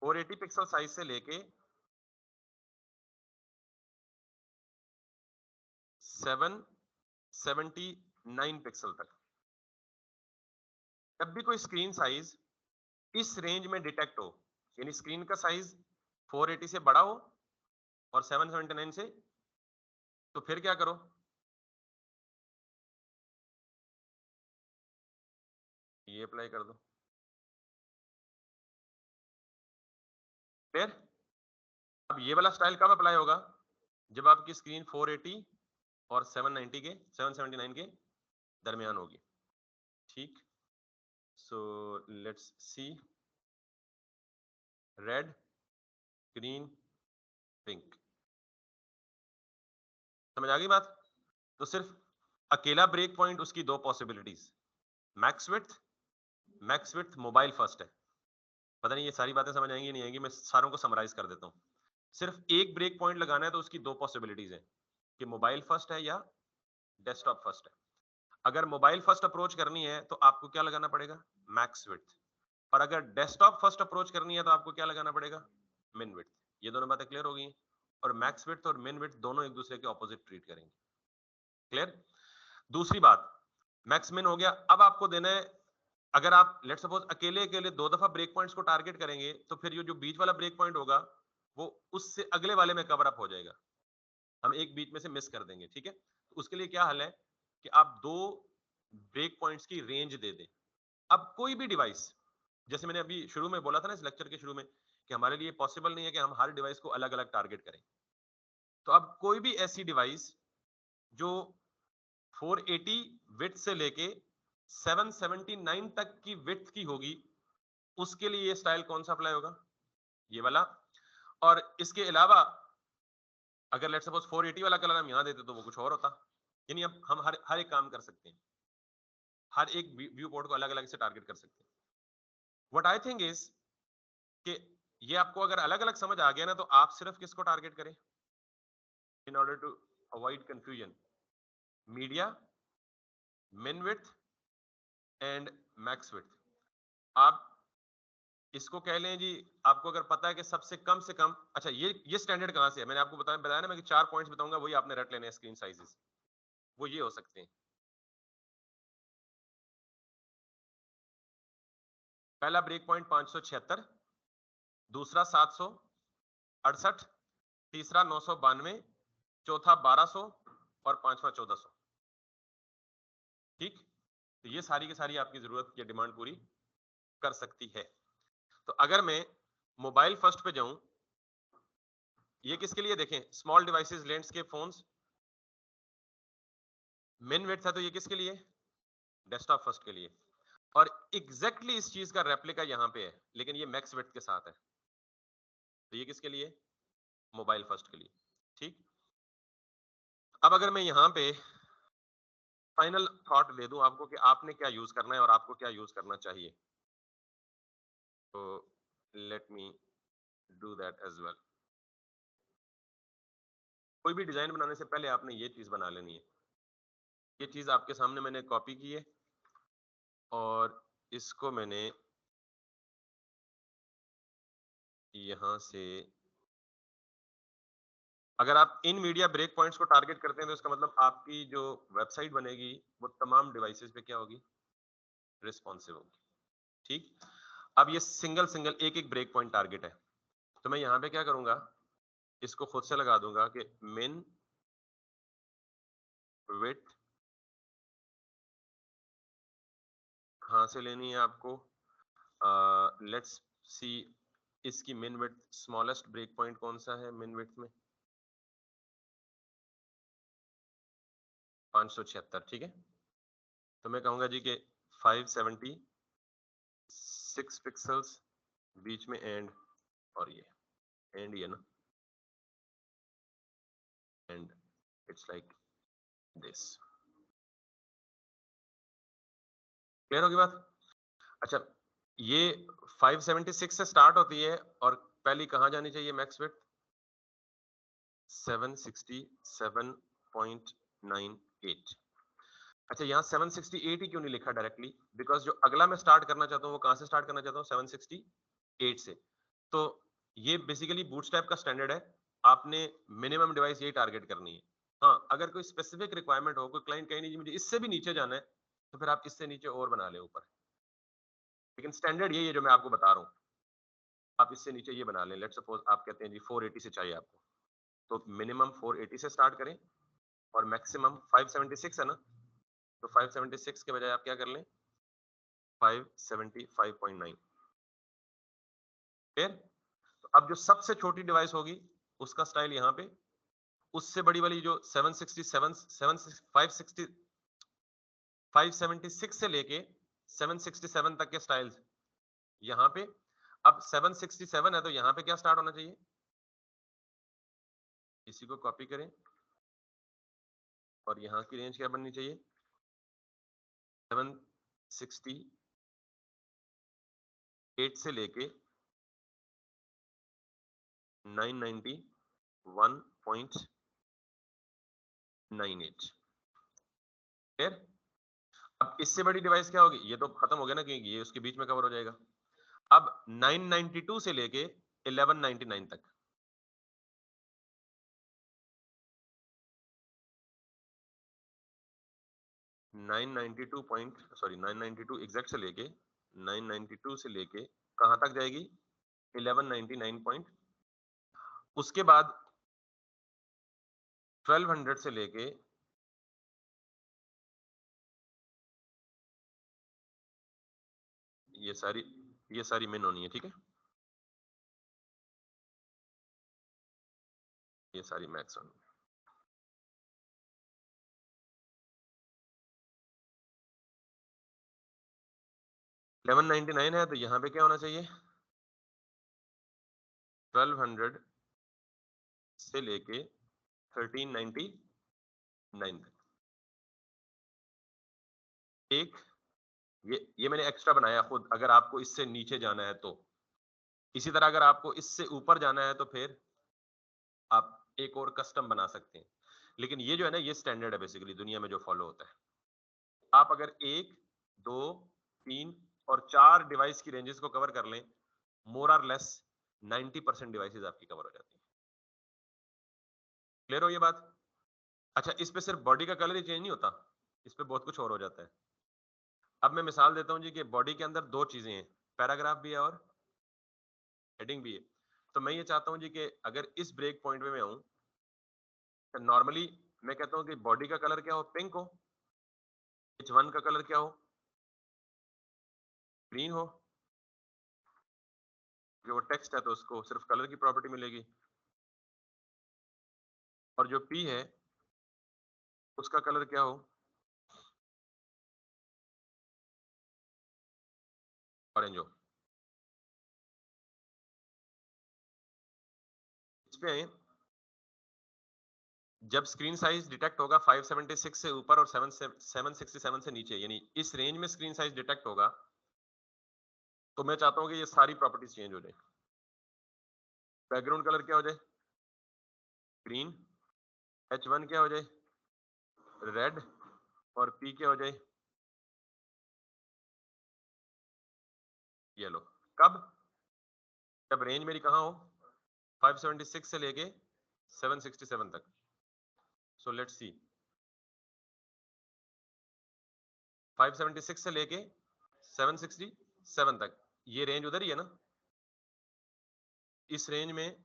480 पिक्सल साइज से लेके 779 पिक्सल तक, जब भी कोई स्क्रीन साइज इस रेंज में डिटेक्ट हो, यानी स्क्रीन का साइज 480 से बड़ा हो और 779 से, तो फिर क्या करो, ये अप्लाई कर दो। फिर अब ये वाला स्टाइल कब अप्लाई होगा, जब आपकी स्क्रीन 480 और 790 के 779 के दरमियान होगी। ठीक, so let's see, red, green, pink. समझ आ गई बात? तो सिर्फ अकेला ब्रेक पॉइंट, उसकी दो possibilities, max width, max width mobile first है। पता नहीं ये सारी बातें समझ आएंगी नहीं आएंगी, मैं सारों को समराइज कर देता हूँ। सिर्फ एक ब्रेक पॉइंट लगाना है तो उसकी दो पॉसिबिलिटीज है कि मोबाइल फर्स्ट है या डेस्कटॉप फर्स्ट है। अगर मोबाइल फर्स्ट अप्रोच करनी है तो आपको क्या लगाना पड़ेगा, मैक्स विड्थ। और अगर डेस्कटॉप फर्स्ट अप्रोच करनी है तो आपको क्या लगाना पड़ेगा, मिन विड्थ। ये दोनों बातें क्लियर हो गई। और मैक्स विड्थ और मिन विड्थ दोनों एक दूसरे के ऑपोजिट ट्रीट करेंगे। क्लियर? दूसरी बात, मैक्स मिन हो गया। अब आपको देना है, अगर आप लेट सपोज अकेले अकेले दो दफा ब्रेक पॉइंट्स को टारगेट करेंगे तो फिर ये जो बीच वाला ब्रेक पॉइंट होगा वो उससे अगले वाले में कवर अप हो जाएगा, हम एक बीच में से मिस कर देंगे। ठीक है, तो उसके लिए क्या हल है कि आप दो ब्रेक पॉइंट्स की रेंज दे दें। अब कोई भी डिवाइस, जैसे मैंने अभी शुरू में बोला था ना, इस लेक्चर के शुरू में, कि हमारे लिए पॉसिबल नहीं है कि हम हर डिवाइस को अलग अलग टारगेट करें। तो अब कोई भी ऐसी डिवाइस जो 480 विड्थ से लेके 779 तक की विड्थ की होगी, उसके लिए ये स्टाइल कौन सा अप्लाई होगा, ये वाला। और इसके अलावा अगर लेट्स सपोज 480 वाला कलर हम यहां देते तो वो कुछ और होता। यानी अब हम हर हर एक काम कर सकते हैं, हर एक व्यू पोर्ट को अलग अलग से टारगेट कर सकते हैं। व्हाट आई थिंक इज कि ये आपको अगर अलग अलग समझ आ गया ना, तो आप सिर्फ किसको टारगेट करें in order to avoid confusion, media, min width and max width. आप इसको कह लें जी, आपको अगर पता है कि सबसे कम से कम, अच्छा ये स्टैंडर्ड कहां से है, मैंने आपको बताया ना, मैं कि 4 पॉइंट्स बताऊंगा, वही आपने रट लेने हैं स्क्रीन साइजेस। वो ये हो सकते हैं, पहला ब्रेक पॉइंट 576, दूसरा 768, तीसरा 992, चौथा 1200 और पांचवा 1400। ठीक, तो ये सारी की सारी आपकी जरूरत की डिमांड पूरी कर सकती है। तो अगर मैं मोबाइल फर्स्ट पे जाऊं, ये किसके लिए, देखें, स्मॉल डिवाइसेस, लैंडस्केप फोन्स, मिन विड्थ है, तो ये किसके लिए, डेस्कटॉप फर्स्ट के लिए। और एग्जैक्टली इस चीज का रेप्लिका यहां पे है, लेकिन ये मैक्स विड्थ के साथ है, तो ये किसके लिए, मोबाइल फर्स्ट के लिए। ठीक, अब अगर मैं यहां पे फाइनल थॉट दे दूं आपको कि आपने क्या यूज करना है और आपको क्या यूज करना चाहिए, तो let me do that as well. कोई भी डिजाइन बनाने से पहले आपने ये चीज बना लेनी है। ये चीज आपके सामने मैंने कॉपी की है और इसको मैंने यहां से, अगर आप इन मीडिया ब्रेक पॉइंट्स को टारगेट करते हैं तो इसका मतलब आपकी जो वेबसाइट बनेगी वो तमाम डिवाइसेस पे क्या होगी, रिस्पॉन्सिव होगी। ठीक, अब ये सिंगल सिंगल एक एक ब्रेक पॉइंट टारगेट है, तो मैं यहां पे क्या करूंगा, इसको खुद से लगा दूंगा कि मिन विड्थ कहां से लेनी है आपको, लेट्स सी, इसकी मिन विड्थ, स्मॉलेस्ट ब्रेक पॉइंट कौन सा है मिन विड्थ में, 576, ठीक है। तो मैं कहूंगा जी कि 576 पिक्सल्स बीच में एंड, और ये एंड, ये ना, and it's like this. Clear होगी बात? अच्छा, ये 576 से स्टार्ट होती है और पहली कहाँ जानी चाहिए मैक्स विड्थ? 767.98। अच्छा, यहाँ 768 ही क्यों नहीं लिखा डायरेक्टली? बिकॉज जो अगला मैं स्टार्ट करना चाहता हूँ वो कहाँ से स्टार्ट करना चाहता हूँ? 768 से। तो ये बेसिकली बूटस्ट्रैप का स्टैंडर्ड है, आपने मिनिमम डिवाइस यही टारगेट करनी है। हाँ, अगर कोई स्पेसिफिक रिक्वायरमेंट हो, कोई क्लाइंट कहीं नहीं मुझे इससे भी नीचे जाना है, तो फिर आप इससे नीचे और बना ले ऊपर, लेकिन स्टैंडर्ड यही है जो मैं आपको बता रहा हूँ। आप इससे नीचे ये बना लें, लेट्स सपोज आप कहते हैं जी 480 से चाहिए आपको, तो मिनिमम 480 से स्टार्ट करें और मैक्सिमम 576 है ना, तो 576 के बजाय आप क्या कर लें? 575.9। फिर तो अब जो सबसे छोटी डिवाइस होगी उसका स्टाइल यहाँ पे, उससे बड़ी वाली जो 576 से लेके 767 तक के स्टाइल्स यहाँ पे। अब 767 है तो यहाँ पे क्या स्टार्ट होना चाहिए? इसी को कॉपी करें और यहाँ की रेंज क्या बननी चाहिए? 768 से लेके 991.98। फिर अब इससे बड़ी डिवाइस क्या होगी? ये तो खत्म हो गया ना, क्योंकि ये उसके बीच में कवर हो जाएगा। अब 992 से लेके 1199 तक, सॉरी 992 एग्जैक्ट से लेके 992 से लेके कहां तक जाएगी? 1199 पॉइंट। उसके बाद 1200 से लेके ये सारी मिन होनी है, ठीक है, ये सारी मैक्स होनी है। 1199 है तो यहाँ पे क्या होना चाहिए? 1200 से लेके 1399 तक। एक ये मैंने एक्स्ट्रा बनाया खुद, अगर आपको इससे नीचे जाना है तो। इसी तरह अगर आपको इससे ऊपर जाना है तो फिर आप एक और कस्टम बना सकते हैं, लेकिन ये जो है ना, ये स्टैंडर्ड है बेसिकली दुनिया में जो फॉलो होता है। आप अगर 1, 2, 3 और 4 डिवाइस की रेंजेस को कवर कर लें, मोर और लेस 90% डिवाइसेस आपकी कवर हो जाती है। क्लियर हो ये बात? अच्छा, इस पे सिर्फ बॉडी का कलर ही चेंज नहीं होता, इस पे बहुत कुछ और हो जाता है। अब मैं मिसाल देता हूं जी कि बॉडी के अंदर दो चीजें हैं, पैराग्राफ भी है और हेडिंग भी है। तो मैं ये चाहता हूं जी कि अगर इस ब्रेक पॉइंट में मैं हूं, तो नॉर्मली मैं कहता हूं कि बॉडी का कलर क्या हो? पिंक हो। H1 का कलर क्या हो? ग्रीन हो। जो टेक्स्ट है तो उसको सिर्फ कलर की प्रॉपर्टी मिलेगी, और जो P है उसका कलर क्या हो? ऑरेंज हो। इस पे आए, जब स्क्रीन साइज डिटेक्ट होगा 576 से ऊपर और 767 से नीचे, यानी इस रेंज में स्क्रीन साइज डिटेक्ट होगा, तो मैं चाहता हूं कि ये सारी प्रॉपर्टीज चेंज हो जाए। बैकग्राउंड कलर क्या हो जाए? ग्रीन। H1 क्या हो जाए? रेड। और P क्या हो जाए? येलो। कब? जब रेंज मेरी कहाँ हो? 576 से लेके 767 तक। सो लेट्स सी, 576 से लेके 767 तक, ये रेंज उधर ही है ना? इस रेंज में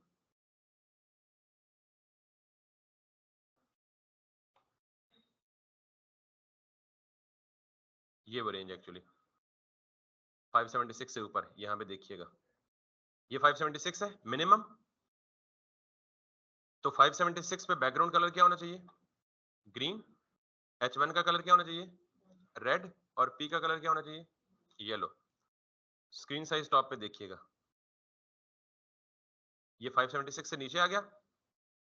ये वो रेंज एक्चुअली 576 से ऊपर, यहां पे देखिएगा ये 576 है मिनिमम। तो 576 पे बैकग्राउंड कलर क्या होना चाहिए? ग्रीन। H1 का कलर क्या होना चाहिए? रेड, और P का कलर क्या होना चाहिए? येलो। स्क्रीन साइज टॉप पे देखिएगा, ये 576 से नीचे आ गया,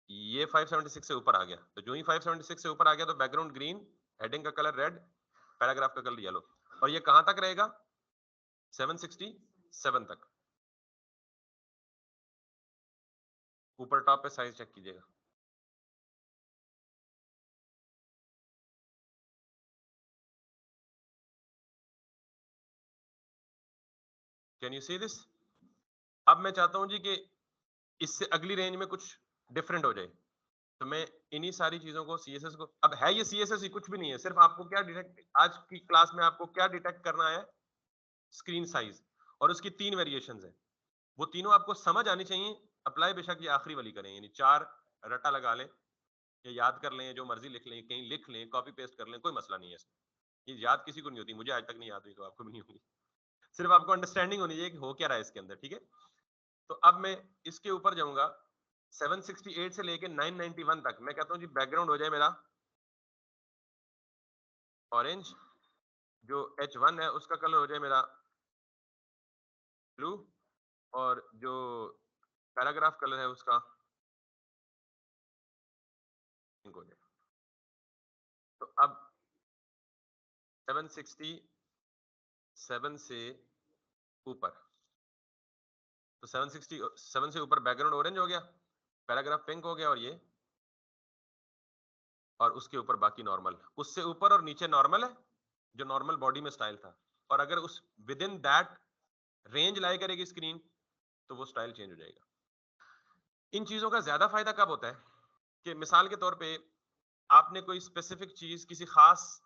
ये 576 से ऊपर आ गया। तो जो ही 576 से ऊपर आ गया तो बैकग्राउंड ग्रीन, हेडिंग का कलर रेड, पैराग्राफ का कलर येलो, और ये कहां तक रहेगा? 767 तक। ऊपर टॉप पे साइज चेक कीजिएगा। Can you see this? अब मैं चाहता हूं जी कि इससे अगली रेंज में कुछ डिफरेंट हो जाए, तो मैं इन्हीं सारी चीजों को CSS को, अब है ये CSS ही कुछ भी नहीं है, सिर्फ आपको क्या डिटेक्ट, आज की क्लास में आपको क्या डिटेक्ट करना है? स्क्रीन साइज, और उसकी 3 वेरिएशंस है, वो तीनों आपको समझ आनी चाहिए। अप्लाई बेशक ये आखिरी वाली करें, यानी 4 रटा लगा लें, या याद कर लें, जो मर्जी लिख लें, कहीं लिख लें, कॉपी पेस्ट कर लें, कोई मसला नहीं है इसमें। ये याद किसी को नहीं होती, मुझे आज तक नहीं याद हुई, तो आपको भी नहीं होगी। सिर्फ आपको अंडरस्टैंडिंग होनी चाहिए कि हो क्या रहा है इसके अंदर, ठीक है? तो अब मैं इसके ऊपर जाऊंगा, 768 से लेके 991 तक। मैं कहता हूं जी बैकग्राउंड हो जाए मेरा ऑरेंज, जो H1 है उसका कलर हो जाए मेरा ब्लू, और जो पैराग्राफ कलर है उसका पिंक हो जाए। तो अब 767 से ऊपर, तो 767 से ऊपर बैकग्राउंड ऑरेंज हो गया, पैराग्राफ पिंक हो गया, और उसके ऊपर बाकी नॉर्मल, उससे ऊपर और नीचे नॉर्मल है, जो नॉर्मल बॉडी में स्टाइल था। और अगर उस विद इन दैट रेंज लाई करेगी स्क्रीन, तो वो स्टाइल चेंज हो जाएगा। इन चीजों का ज्यादा फायदा कब होता है? कि मिसाल के तौर पे आपने कोई स्पेसिफिक चीज किसी खास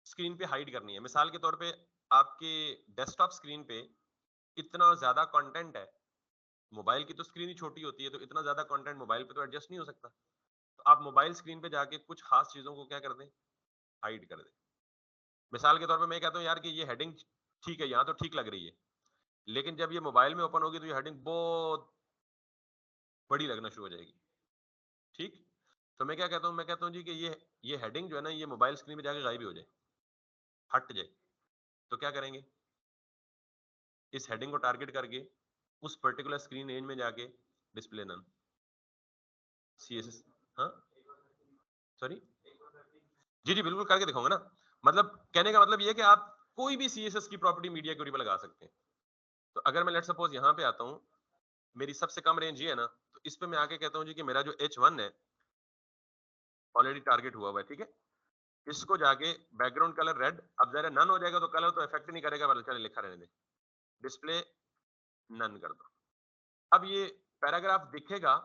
स्क्रीन पे हाइड करनी है। मिसाल के तौर पे आपके डेस्कटॉप स्क्रीन पे इतना ज्यादा कंटेंट है, मोबाइल की तो स्क्रीन ही छोटी होती है, तो इतना ज्यादा कंटेंट मोबाइल पे तो एडजस्ट नहीं हो सकता। तो आप मोबाइल स्क्रीन पे जाके कुछ खास चीजों को क्या कर दें? हाइड कर दें। मिसाल के तौर पे मैं कहता हूँ यार कि ये हेडिंग ठीक है, यहाँ तो ठीक लग रही है, लेकिन जब ये मोबाइल में ओपन होगी तो ये हेडिंग बहुत बड़ी लगना शुरू हो जाएगी, ठीक? तो मैं क्या कहता हूँ? मैं कहता हूँ जी कि ये हेडिंग जो है ना, ये मोबाइल स्क्रीन पे जाके गायब ही हो जाए, हट जाए। तो क्या करेंगे? इस हेडिंग को टारगेट करके उस पर्टिकुलर स्क्रीन रेंज में जाके डिस्प्ले नन, CSS। हाँ, सॉरी, जी जी बिल्कुल करके दिखाऊंगा ना। मतलब कहने का मतलब ये है कि आप कोई भी CSS की प्रॉपर्टी मीडिया के ऊपर लगा सकते हैं। तो अगर मैं लेट सपोज यहाँ पे आता हूँ, मेरी सबसे कम रेंज ये है ना, तो इस पे मैं आके कहता हूँ जी कि मेरा जो H1 है ऑलरेडी टारगेट हुआ हुआ है, ठीक है? इसको जाके बैकग्राउंड कलर रेड, अब जरा नन हो जाएगा तो कलर तो इफेक्ट नहीं करेगा, बल्कि चले लिखा रहने दे, डिस्प्ले नन कर दो। अब ये पैराग्राफ दिखेगा,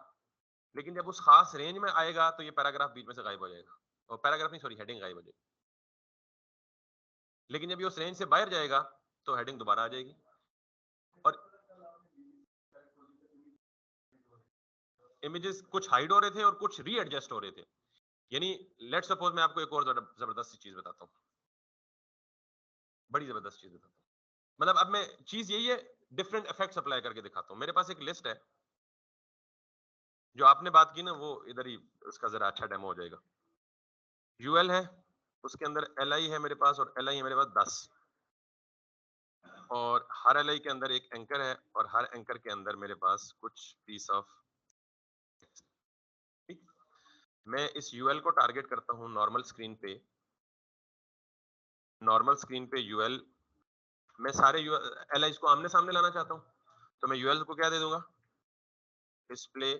लेकिन जब उस खास रेंज में आएगा तो ये पैराग्राफ बीच में से गायब हो जाएगा, और पैराग्राफ नहीं सॉरी हेडिंग गायब हो जाएगी। लेकिन जब ये उस रेंज से बाहर जाएगा तो हेडिंग दोबारा आ जाएगी। और इमेजेस कुछ हाइड हो रहे थे और कुछ रीएडजस्ट हो रहे थे। यानी लेट सपोज मैं आपको एक और जबरदस्त सी चीज बताता हूँ, बड़ी जबरदस्त चीज बताता हूँ। मतलब अब मैं चीज यही है, डिफरेंट इफेक्ट्स अप्लाई करके दिखाता हूँ। मेरे पास एक लिस्ट है, जो आपने बात की ना वो इधर ही उसका जरा अच्छा डेमो हो जाएगा। यूएल है, उसके अंदर LI है मेरे पास, और LI है मेरे पास 10, और हर LI के अंदर एक एंकर है, और हर एंकर के अंदर मेरे पास कुछ पीस ऑफ, ठीक? मैं इस यूएल को टारगेट करता हूँ नॉर्मल स्क्रीन पे, नॉर्मल स्क्रीन पे यूएल, मैं सारे LIs को आमने सामने लाना चाहता हूँ, तो मैं यूएल को क्या दे दूंगा? डिस्प्ले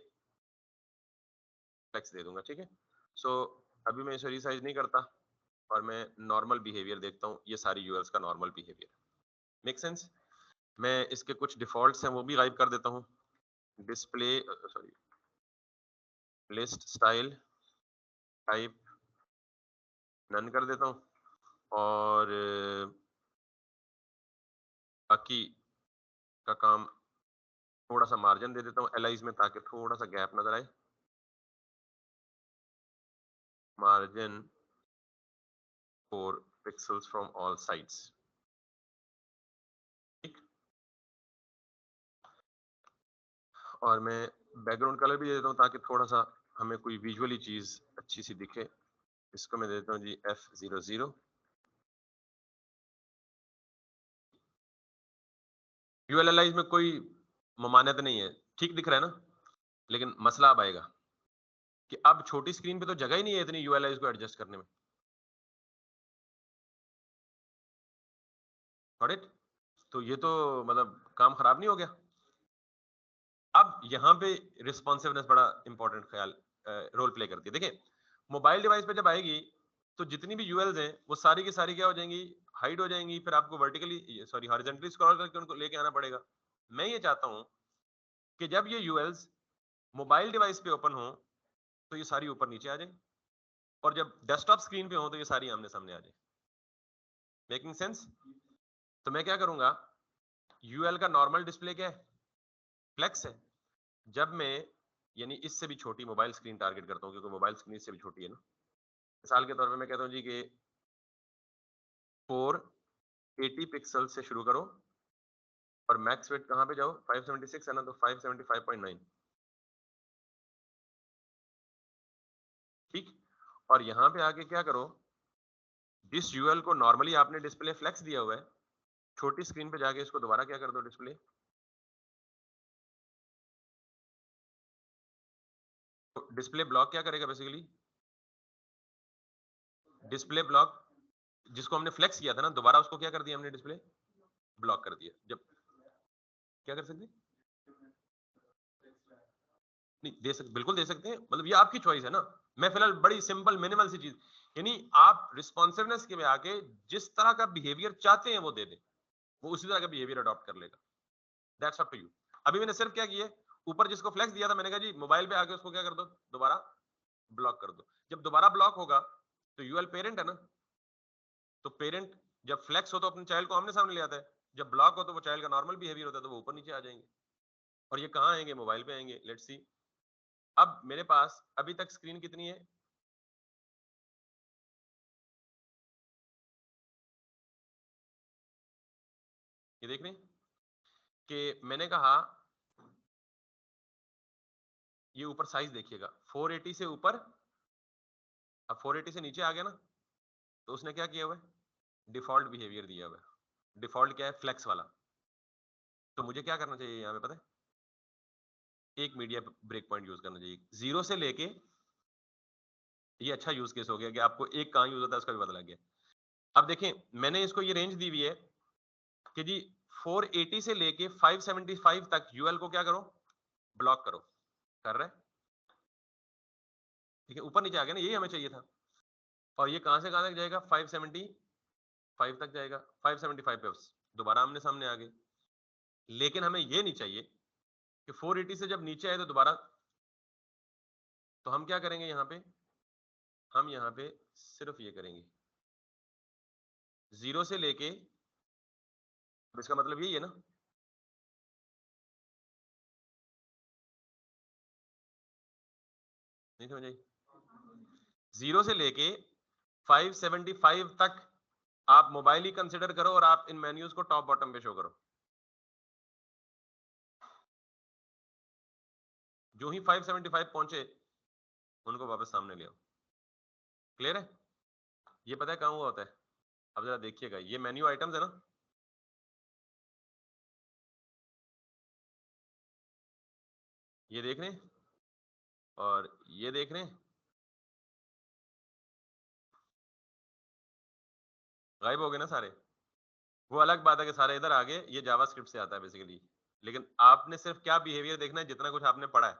फ्लेक्स दे दूंगा, ठीक है? सो अभी मैं इसे रिसाइज नहीं करता, और मैं नॉर्मल बिहेवियर देखता हूँ, ये सारी यूएल्स का नॉर्मल बिहेवियर। Make sense? मैं इसके कुछ डिफॉल्ट्स हैं वो भी गायब कर देता हूँ। Display sorry, list style type none कर देता हूँ, और बाकी का काम थोड़ा सा मार्जिन दे देता हूँ LIs में, ताकि थोड़ा सा गैप नजर आए। Margin 4 pixels from all sides, ठीक? और मैं बैकग्राउंड कलर भी दे देता हूँ, ताकि थोड़ा सा हमें कोई विजुअली चीज अच्छी सी दिखे। इसको मैं देता हूँ जी F00। ULLIs में कोई ममानियत नहीं है, ठीक दिख रहा है ना? लेकिन मसला अब आएगा कि अब छोटी स्क्रीन पे तो जगह ही नहीं है इतनी ULIs को एडजस्ट करने में। Got it? तो ये तो मतलब काम खराब नहीं हो गया? अब यहाँ पे रिस्पॉन्सिवनेस बड़ा इंपॉर्टेंट रोल प्ले करती है। देखिए, मोबाइल डिवाइस पे जब आएगी तो जितनी भी यूएल्स हैं वो सारी की सारी क्या हो जाएंगी, हाइड हो जाएंगी। फिर आपको वर्टिकली सॉरी हॉरिजॉन्टली स्क्रॉल करके उनको लेके आना पड़ेगा। मैं ये चाहता हूँ कि जब ये यूएल्स मोबाइल डिवाइस पे ओपन हो तो ये सारी ऊपर नीचे आ जाए, और जब डेस्कटॉप स्क्रीन पे हो तो ये सारी आमने सामने आ जाए। Making sense? तो मैं क्या करूंगा, यूएल का नॉर्मल डिस्प्ले क्या है, फ्लेक्स है। जब मैं यानी इससे भी छोटी मोबाइल स्क्रीन टारगेट करता हूँ, क्योंकि मोबाइल स्क्रीन इससे भी छोटी है ना, मिसाल के तौर पे मैं कहता हूँ जी कि 480 पिक्सल से शुरू करो और मैक्स वेट कहाँ पे जाओ, 576 है ना, तो 575.9। ठीक। और यहाँ पे आके क्या करो, जिस यूएल को नॉर्मली आपने डिस्प्ले फ्लेक्स दिया हुआ है, छोटी स्क्रीन पे जाके इसको दोबारा क्या कर दो, डिस्प्ले। तो डिस्प्ले ब्लॉक क्या करेगा बेसिकली, डिस्प्ले ब्लॉक जिसको हमने फ्लेक्स किया था ना, दोबारा उसको क्या कर दिया हमने, डिस्प्ले ब्लॉक कर दिया। जब क्या कर सकते, नहीं दे सकते, बिल्कुल दे सकते हैं, मतलब ये आपकी चॉइस है ना। मैं फिलहाल बड़ी सिंपल मिनिमल सी चीज, यानी आप रिस्पॉन्सिवनेस के में आके जिस तरह का बिहेवियर चाहते हैं वो दे दें, वो उसी तरह का बिहेवियर अडॉप्ट कर लेगा। That's up to you. अभी मैंने सिर्फ क्या किया, ऊपर जिसको फ्लेक्स दिया था मैंने कहा जी मोबाइल पे आके उसको क्या कर दो, दोबारा ब्लॉक कर दो। जब दोबारा ब्लॉक होगा तो यूएल पेरेंट है ना, तो पेरेंट जब फ्लेक्स हो तो अपने चाइल्ड को आमने सामने ले आता है, जब ब्लॉक हो तो वो चाइल्ड का नॉर्मल बिहेवियर होता है, तो वो ऊपर नीचे आ जाएंगे। और ये कहाँ आएंगे, मोबाइल पे आएंगे। लेट्स सी, अब मेरे पास अभी तक स्क्रीन कितनी है, ये देख रहे हैं कि मैंने कहा ये ऊपर साइज देखिएगा 480 से ऊपर, अब 480 से नीचे आ गया ना, तो उसने क्या किया हुआ है, डिफॉल्ट बिहेवियर दिया हुआ है। डिफॉल्ट क्या है, फ्लेक्स वाला। तो मुझे क्या करना चाहिए यहाँ पे पता है, एक मीडिया ब्रेक पॉइंट यूज करना चाहिए, 0 से लेके, ये अच्छा यूज केस हो गया कि आपको एक कहाँ यूज होता है उसका भी पता लग गया। अब देखें, मैंने इसको ये रेंज दी हुई है कि जी 480 से लेके 575 तक यूएल को क्या करो, ब्लॉक करो। कर रहे हैं, ठीक है, ऊपर नीचे आ गया ना, यही हमें चाहिए था। और ये कहां से कहां तक जाएगा, 575 तक जाएगा। 575 पे दोबारा आमने सामने आ गए। लेकिन हमें ये नहीं चाहिए कि 480 से जब नीचे आए तो दोबारा, तो हम क्या करेंगे यहाँ पे, हम यहाँ पे सिर्फ ये करेंगे 0 से लेके, इसका मतलब यही है ना, नहीं समझ आई, 0 से लेके 575 तक आप मोबाइल ही कंसिडर करो और आप इन मेन्यूज को टॉप बॉटम पे शो करो। जो ही 575 पहुंचे उनको वापस सामने ले आओ। क्लियर है? ये पता है कहां हुआ होता है, अब जरा देखिएगा, ये मेन्यू आइटम्स है ना, ये देख रहे हैं और ये देख रहे हैं, गायब हो गए ना सारे। वो अलग बात है कि सारे इधर आ गए, ये जावास्क्रिप्ट से आता है बेसिकली। लेकिन आपने सिर्फ क्या बिहेवियर देखना है, जितना कुछ आपने पढ़ा है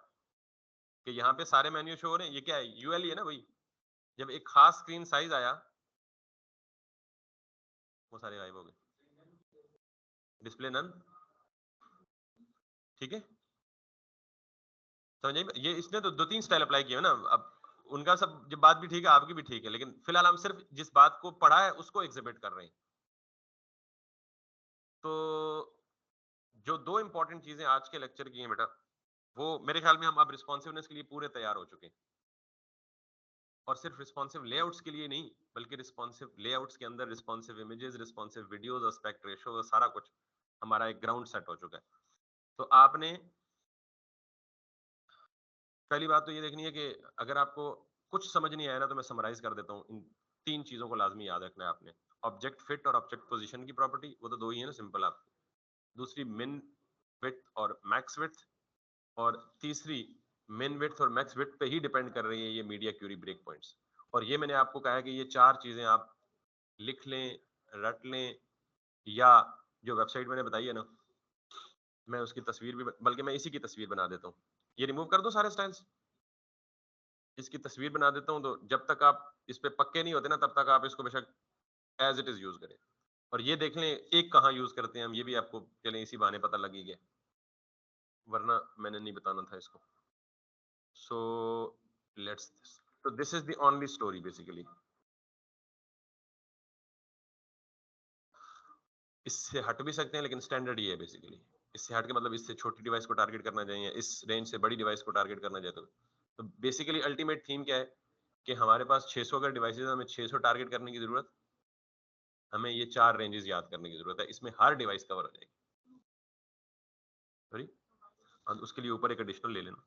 कि यहाँ पे सारे मेन्यू शो हो रहे हैं, ये क्या है, यूएल ही है ना वही। जब एक खास स्क्रीन साइज आया वो सारे गायब हो गए, डिस्प्ले नन। ठीक है, समझ ये इसने तो दो तीन स्टाइल अप्लाई किए ना। अब उनका सब जब बात भी ठीक है, आपकी भी ठीक है, लेकिन फिलहाल हम सिर्फ जिस बात को पढ़ा है उसको एग्जिबिट कर रहे हैं। तो जो दो इंपॉर्टेंट चीजें आज के लेक्चर की हैं बेटा, वो मेरे ख्याल में हम अब रिस्पॉन्सिवनेस के लिए पूरे तैयार हो चुके हैं। और सिर्फ रिस्पॉन्सिव लेआउट्स के लिए नहीं, बल्कि रिस्पॉन्सिव लेआउट्स के अंदर responsive images, responsive videos, aspect ratio, सारा कुछ हमारा एक ग्राउंड सेट हो चुका है। तो आपने पहली बात तो ये देखनी है कि अगर आपको कुछ समझ नहीं आया ना तो मैं समराइज कर देता हूँ। इन 3 चीज़ों को लाज़मी याद रखना है आपने। ऑब्जेक्ट फिट और ऑब्जेक्ट पोज़ीशन की प्रॉपर्टी, वो तो 2 ही है ना सिंपल आपकी। दूसरी मिन विड्थ और मैक्स विड्थ, और तीसरी मिन विड्थ और मैक्स विड्थ पे ही डिपेंड कर रही है ये मीडिया क्यूरी ब्रेक पॉइंट्स। और ये मैंने आपको कहा है कि ये 4 चीज़ें आप लिख लें, रट लें, या जो वेबसाइट मैंने बताई है ना, मैं उसकी तस्वीर भी बल्कि मैं इसी की तस्वीर बना देता हूँ। ये रिमूव कर दूँ सारे स्टाइल्स? इसकी तस्वीर बना देता हूँ, तो जब तक आप इस पे पक्के नहीं होते ना, तब तक आप इसको बेशक एज़ इट इज़ यूज़ करें। और ये देख लें एक कहाँ यूज़ करते हैं हम, ये भी आपको चलें इसी बहाने पता लग ही गया, वरना मैंने नहीं बताना था इसको। So let's so this is the only story basically. इससे हट भी सकते हैं लेकिन स्टैंडर्ड ये है बेसिकली। इससे हट के मतलब इससे छोटी डिवाइस को टारगेट करना चाहिए, इस रेंज से बड़ी डिवाइस को टारगेट करना चाहिए। तो बेसिकली अल्टीमेट थीम क्या है कि हमारे पास 600 अगर डिवाइसेज, हमें 600 टारगेट करने की जरूरत, हमें ये 4 रेंजेस याद करने की जरूरत है, इसमें हर डिवाइस कवर हो जाएगी। सॉरी, और उसके लिए ऊपर एक एडिशनल ले लेना।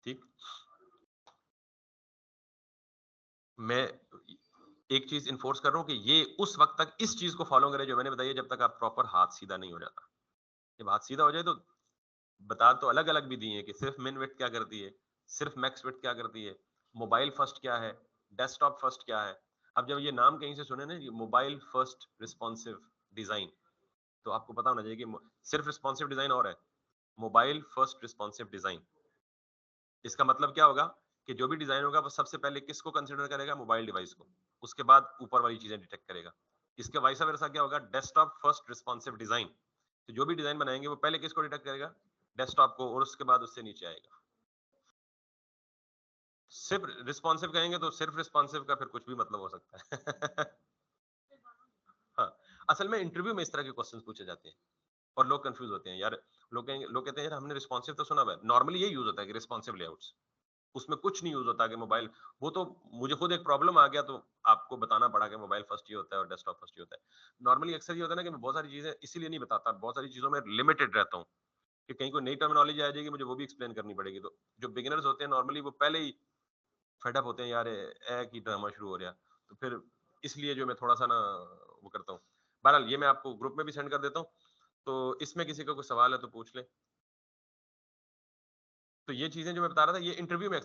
ठीक, मैं एक चीज इन्फोर्स कर रहा हूँ कि ये उस वक्त तक इस चीज को फॉलो करें जो मैंने बताई है, जब तक आप प्रॉपर हाथ सीधा नहीं हो जाता। जब हाथ सीधा हो जाए तो बता तो अलग अलग भी दिए हैं कि सिर्फ मिन विड्थ क्या करती है, सिर्फ मैक्स विड्थ क्या करती है, मोबाइल फर्स्ट क्या है, डेस्कटॉप फर्स्ट क्या है। अब जब ये नाम कहीं से सुने ना, ये मोबाइल फर्स्ट रिस्पॉन्सिव डिजाइन, तो आपको पता होना चाहिए कि सिर्फ रिस्पॉन्सिव डिजाइन और है, मोबाइल फर्स्ट रिस्पॉन्सिव डिजाइन। इसका मतलब क्या होगा कि जो भी डिजाइन होगा वो सबसे पहले किसको कंसिडर करेगा, मोबाइल डिवाइस को, उसके बाद ऊपर वाली चीजें डिटेक्ट करेगा। इसके वाइस वर्सा क्या होगा, डेस्कटॉप फर्स्ट रिस्पॉन्सिव डिजाइन, तो जो भी डिजाइन बनाएंगे वो पहले किसको डिटेक्ट करेगा, डेस्कटॉप को, और उसके बाद उससे नीचे आएगा। सिर्फ रिस्पॉन्सिव कहेंगे तो सिर्फ रिस्पॉन्सिव का फिर कुछ भी मतलब हो सकता है। हाँ, असल में इंटरव्यू में इस तरह के क्वेश्चंस पूछे जाते हैं और लोग कंफ्यूज होते हैं यार। लोग कहते हैं यार हमने रिस्पॉन्सिव तो सुना हुआ है, नॉर्मली यही यूज होता है कि रिस्पॉन्सिव लेआउट्स, उसमें कुछ नहीं यूज होता कि मोबाइल, वो तो मुझे खुद एक प्रॉब्लम आ गया तो आपको बताना पड़ा कि मोबाइल फर्स्ट ही होता है और डेस्कटॉप फर्स्ट ही होता है। नॉर्मली अक्सर ये होता है ना कि मैं बहुत सारी चीजें इसीलिए नहीं बताता, बहुत सारी चीजों में लिमिटेड रहता हूँ कि कहीं कोई नई टर्मिनोलॉजी आ जाएगी, मुझे वो भी एक्सप्लेन करनी पड़ेगी। तो जो बिगिनर्स होते हैं नॉर्मली वो पहले ही फेडअप होते हैं, यार ए की ड्रामा शुरू हो रहा, तो फिर इसलिए जो मैं थोड़ा सा ना वो करता हूँ। बहरहाल ये मैं आपको ग्रुप में भी सेंड कर देता हूँ, तो इसमें किसी का कोई सवाल है तो पूछ ले। तो ये चीजें जो मैं बता रहा था ये इंटरव्यू में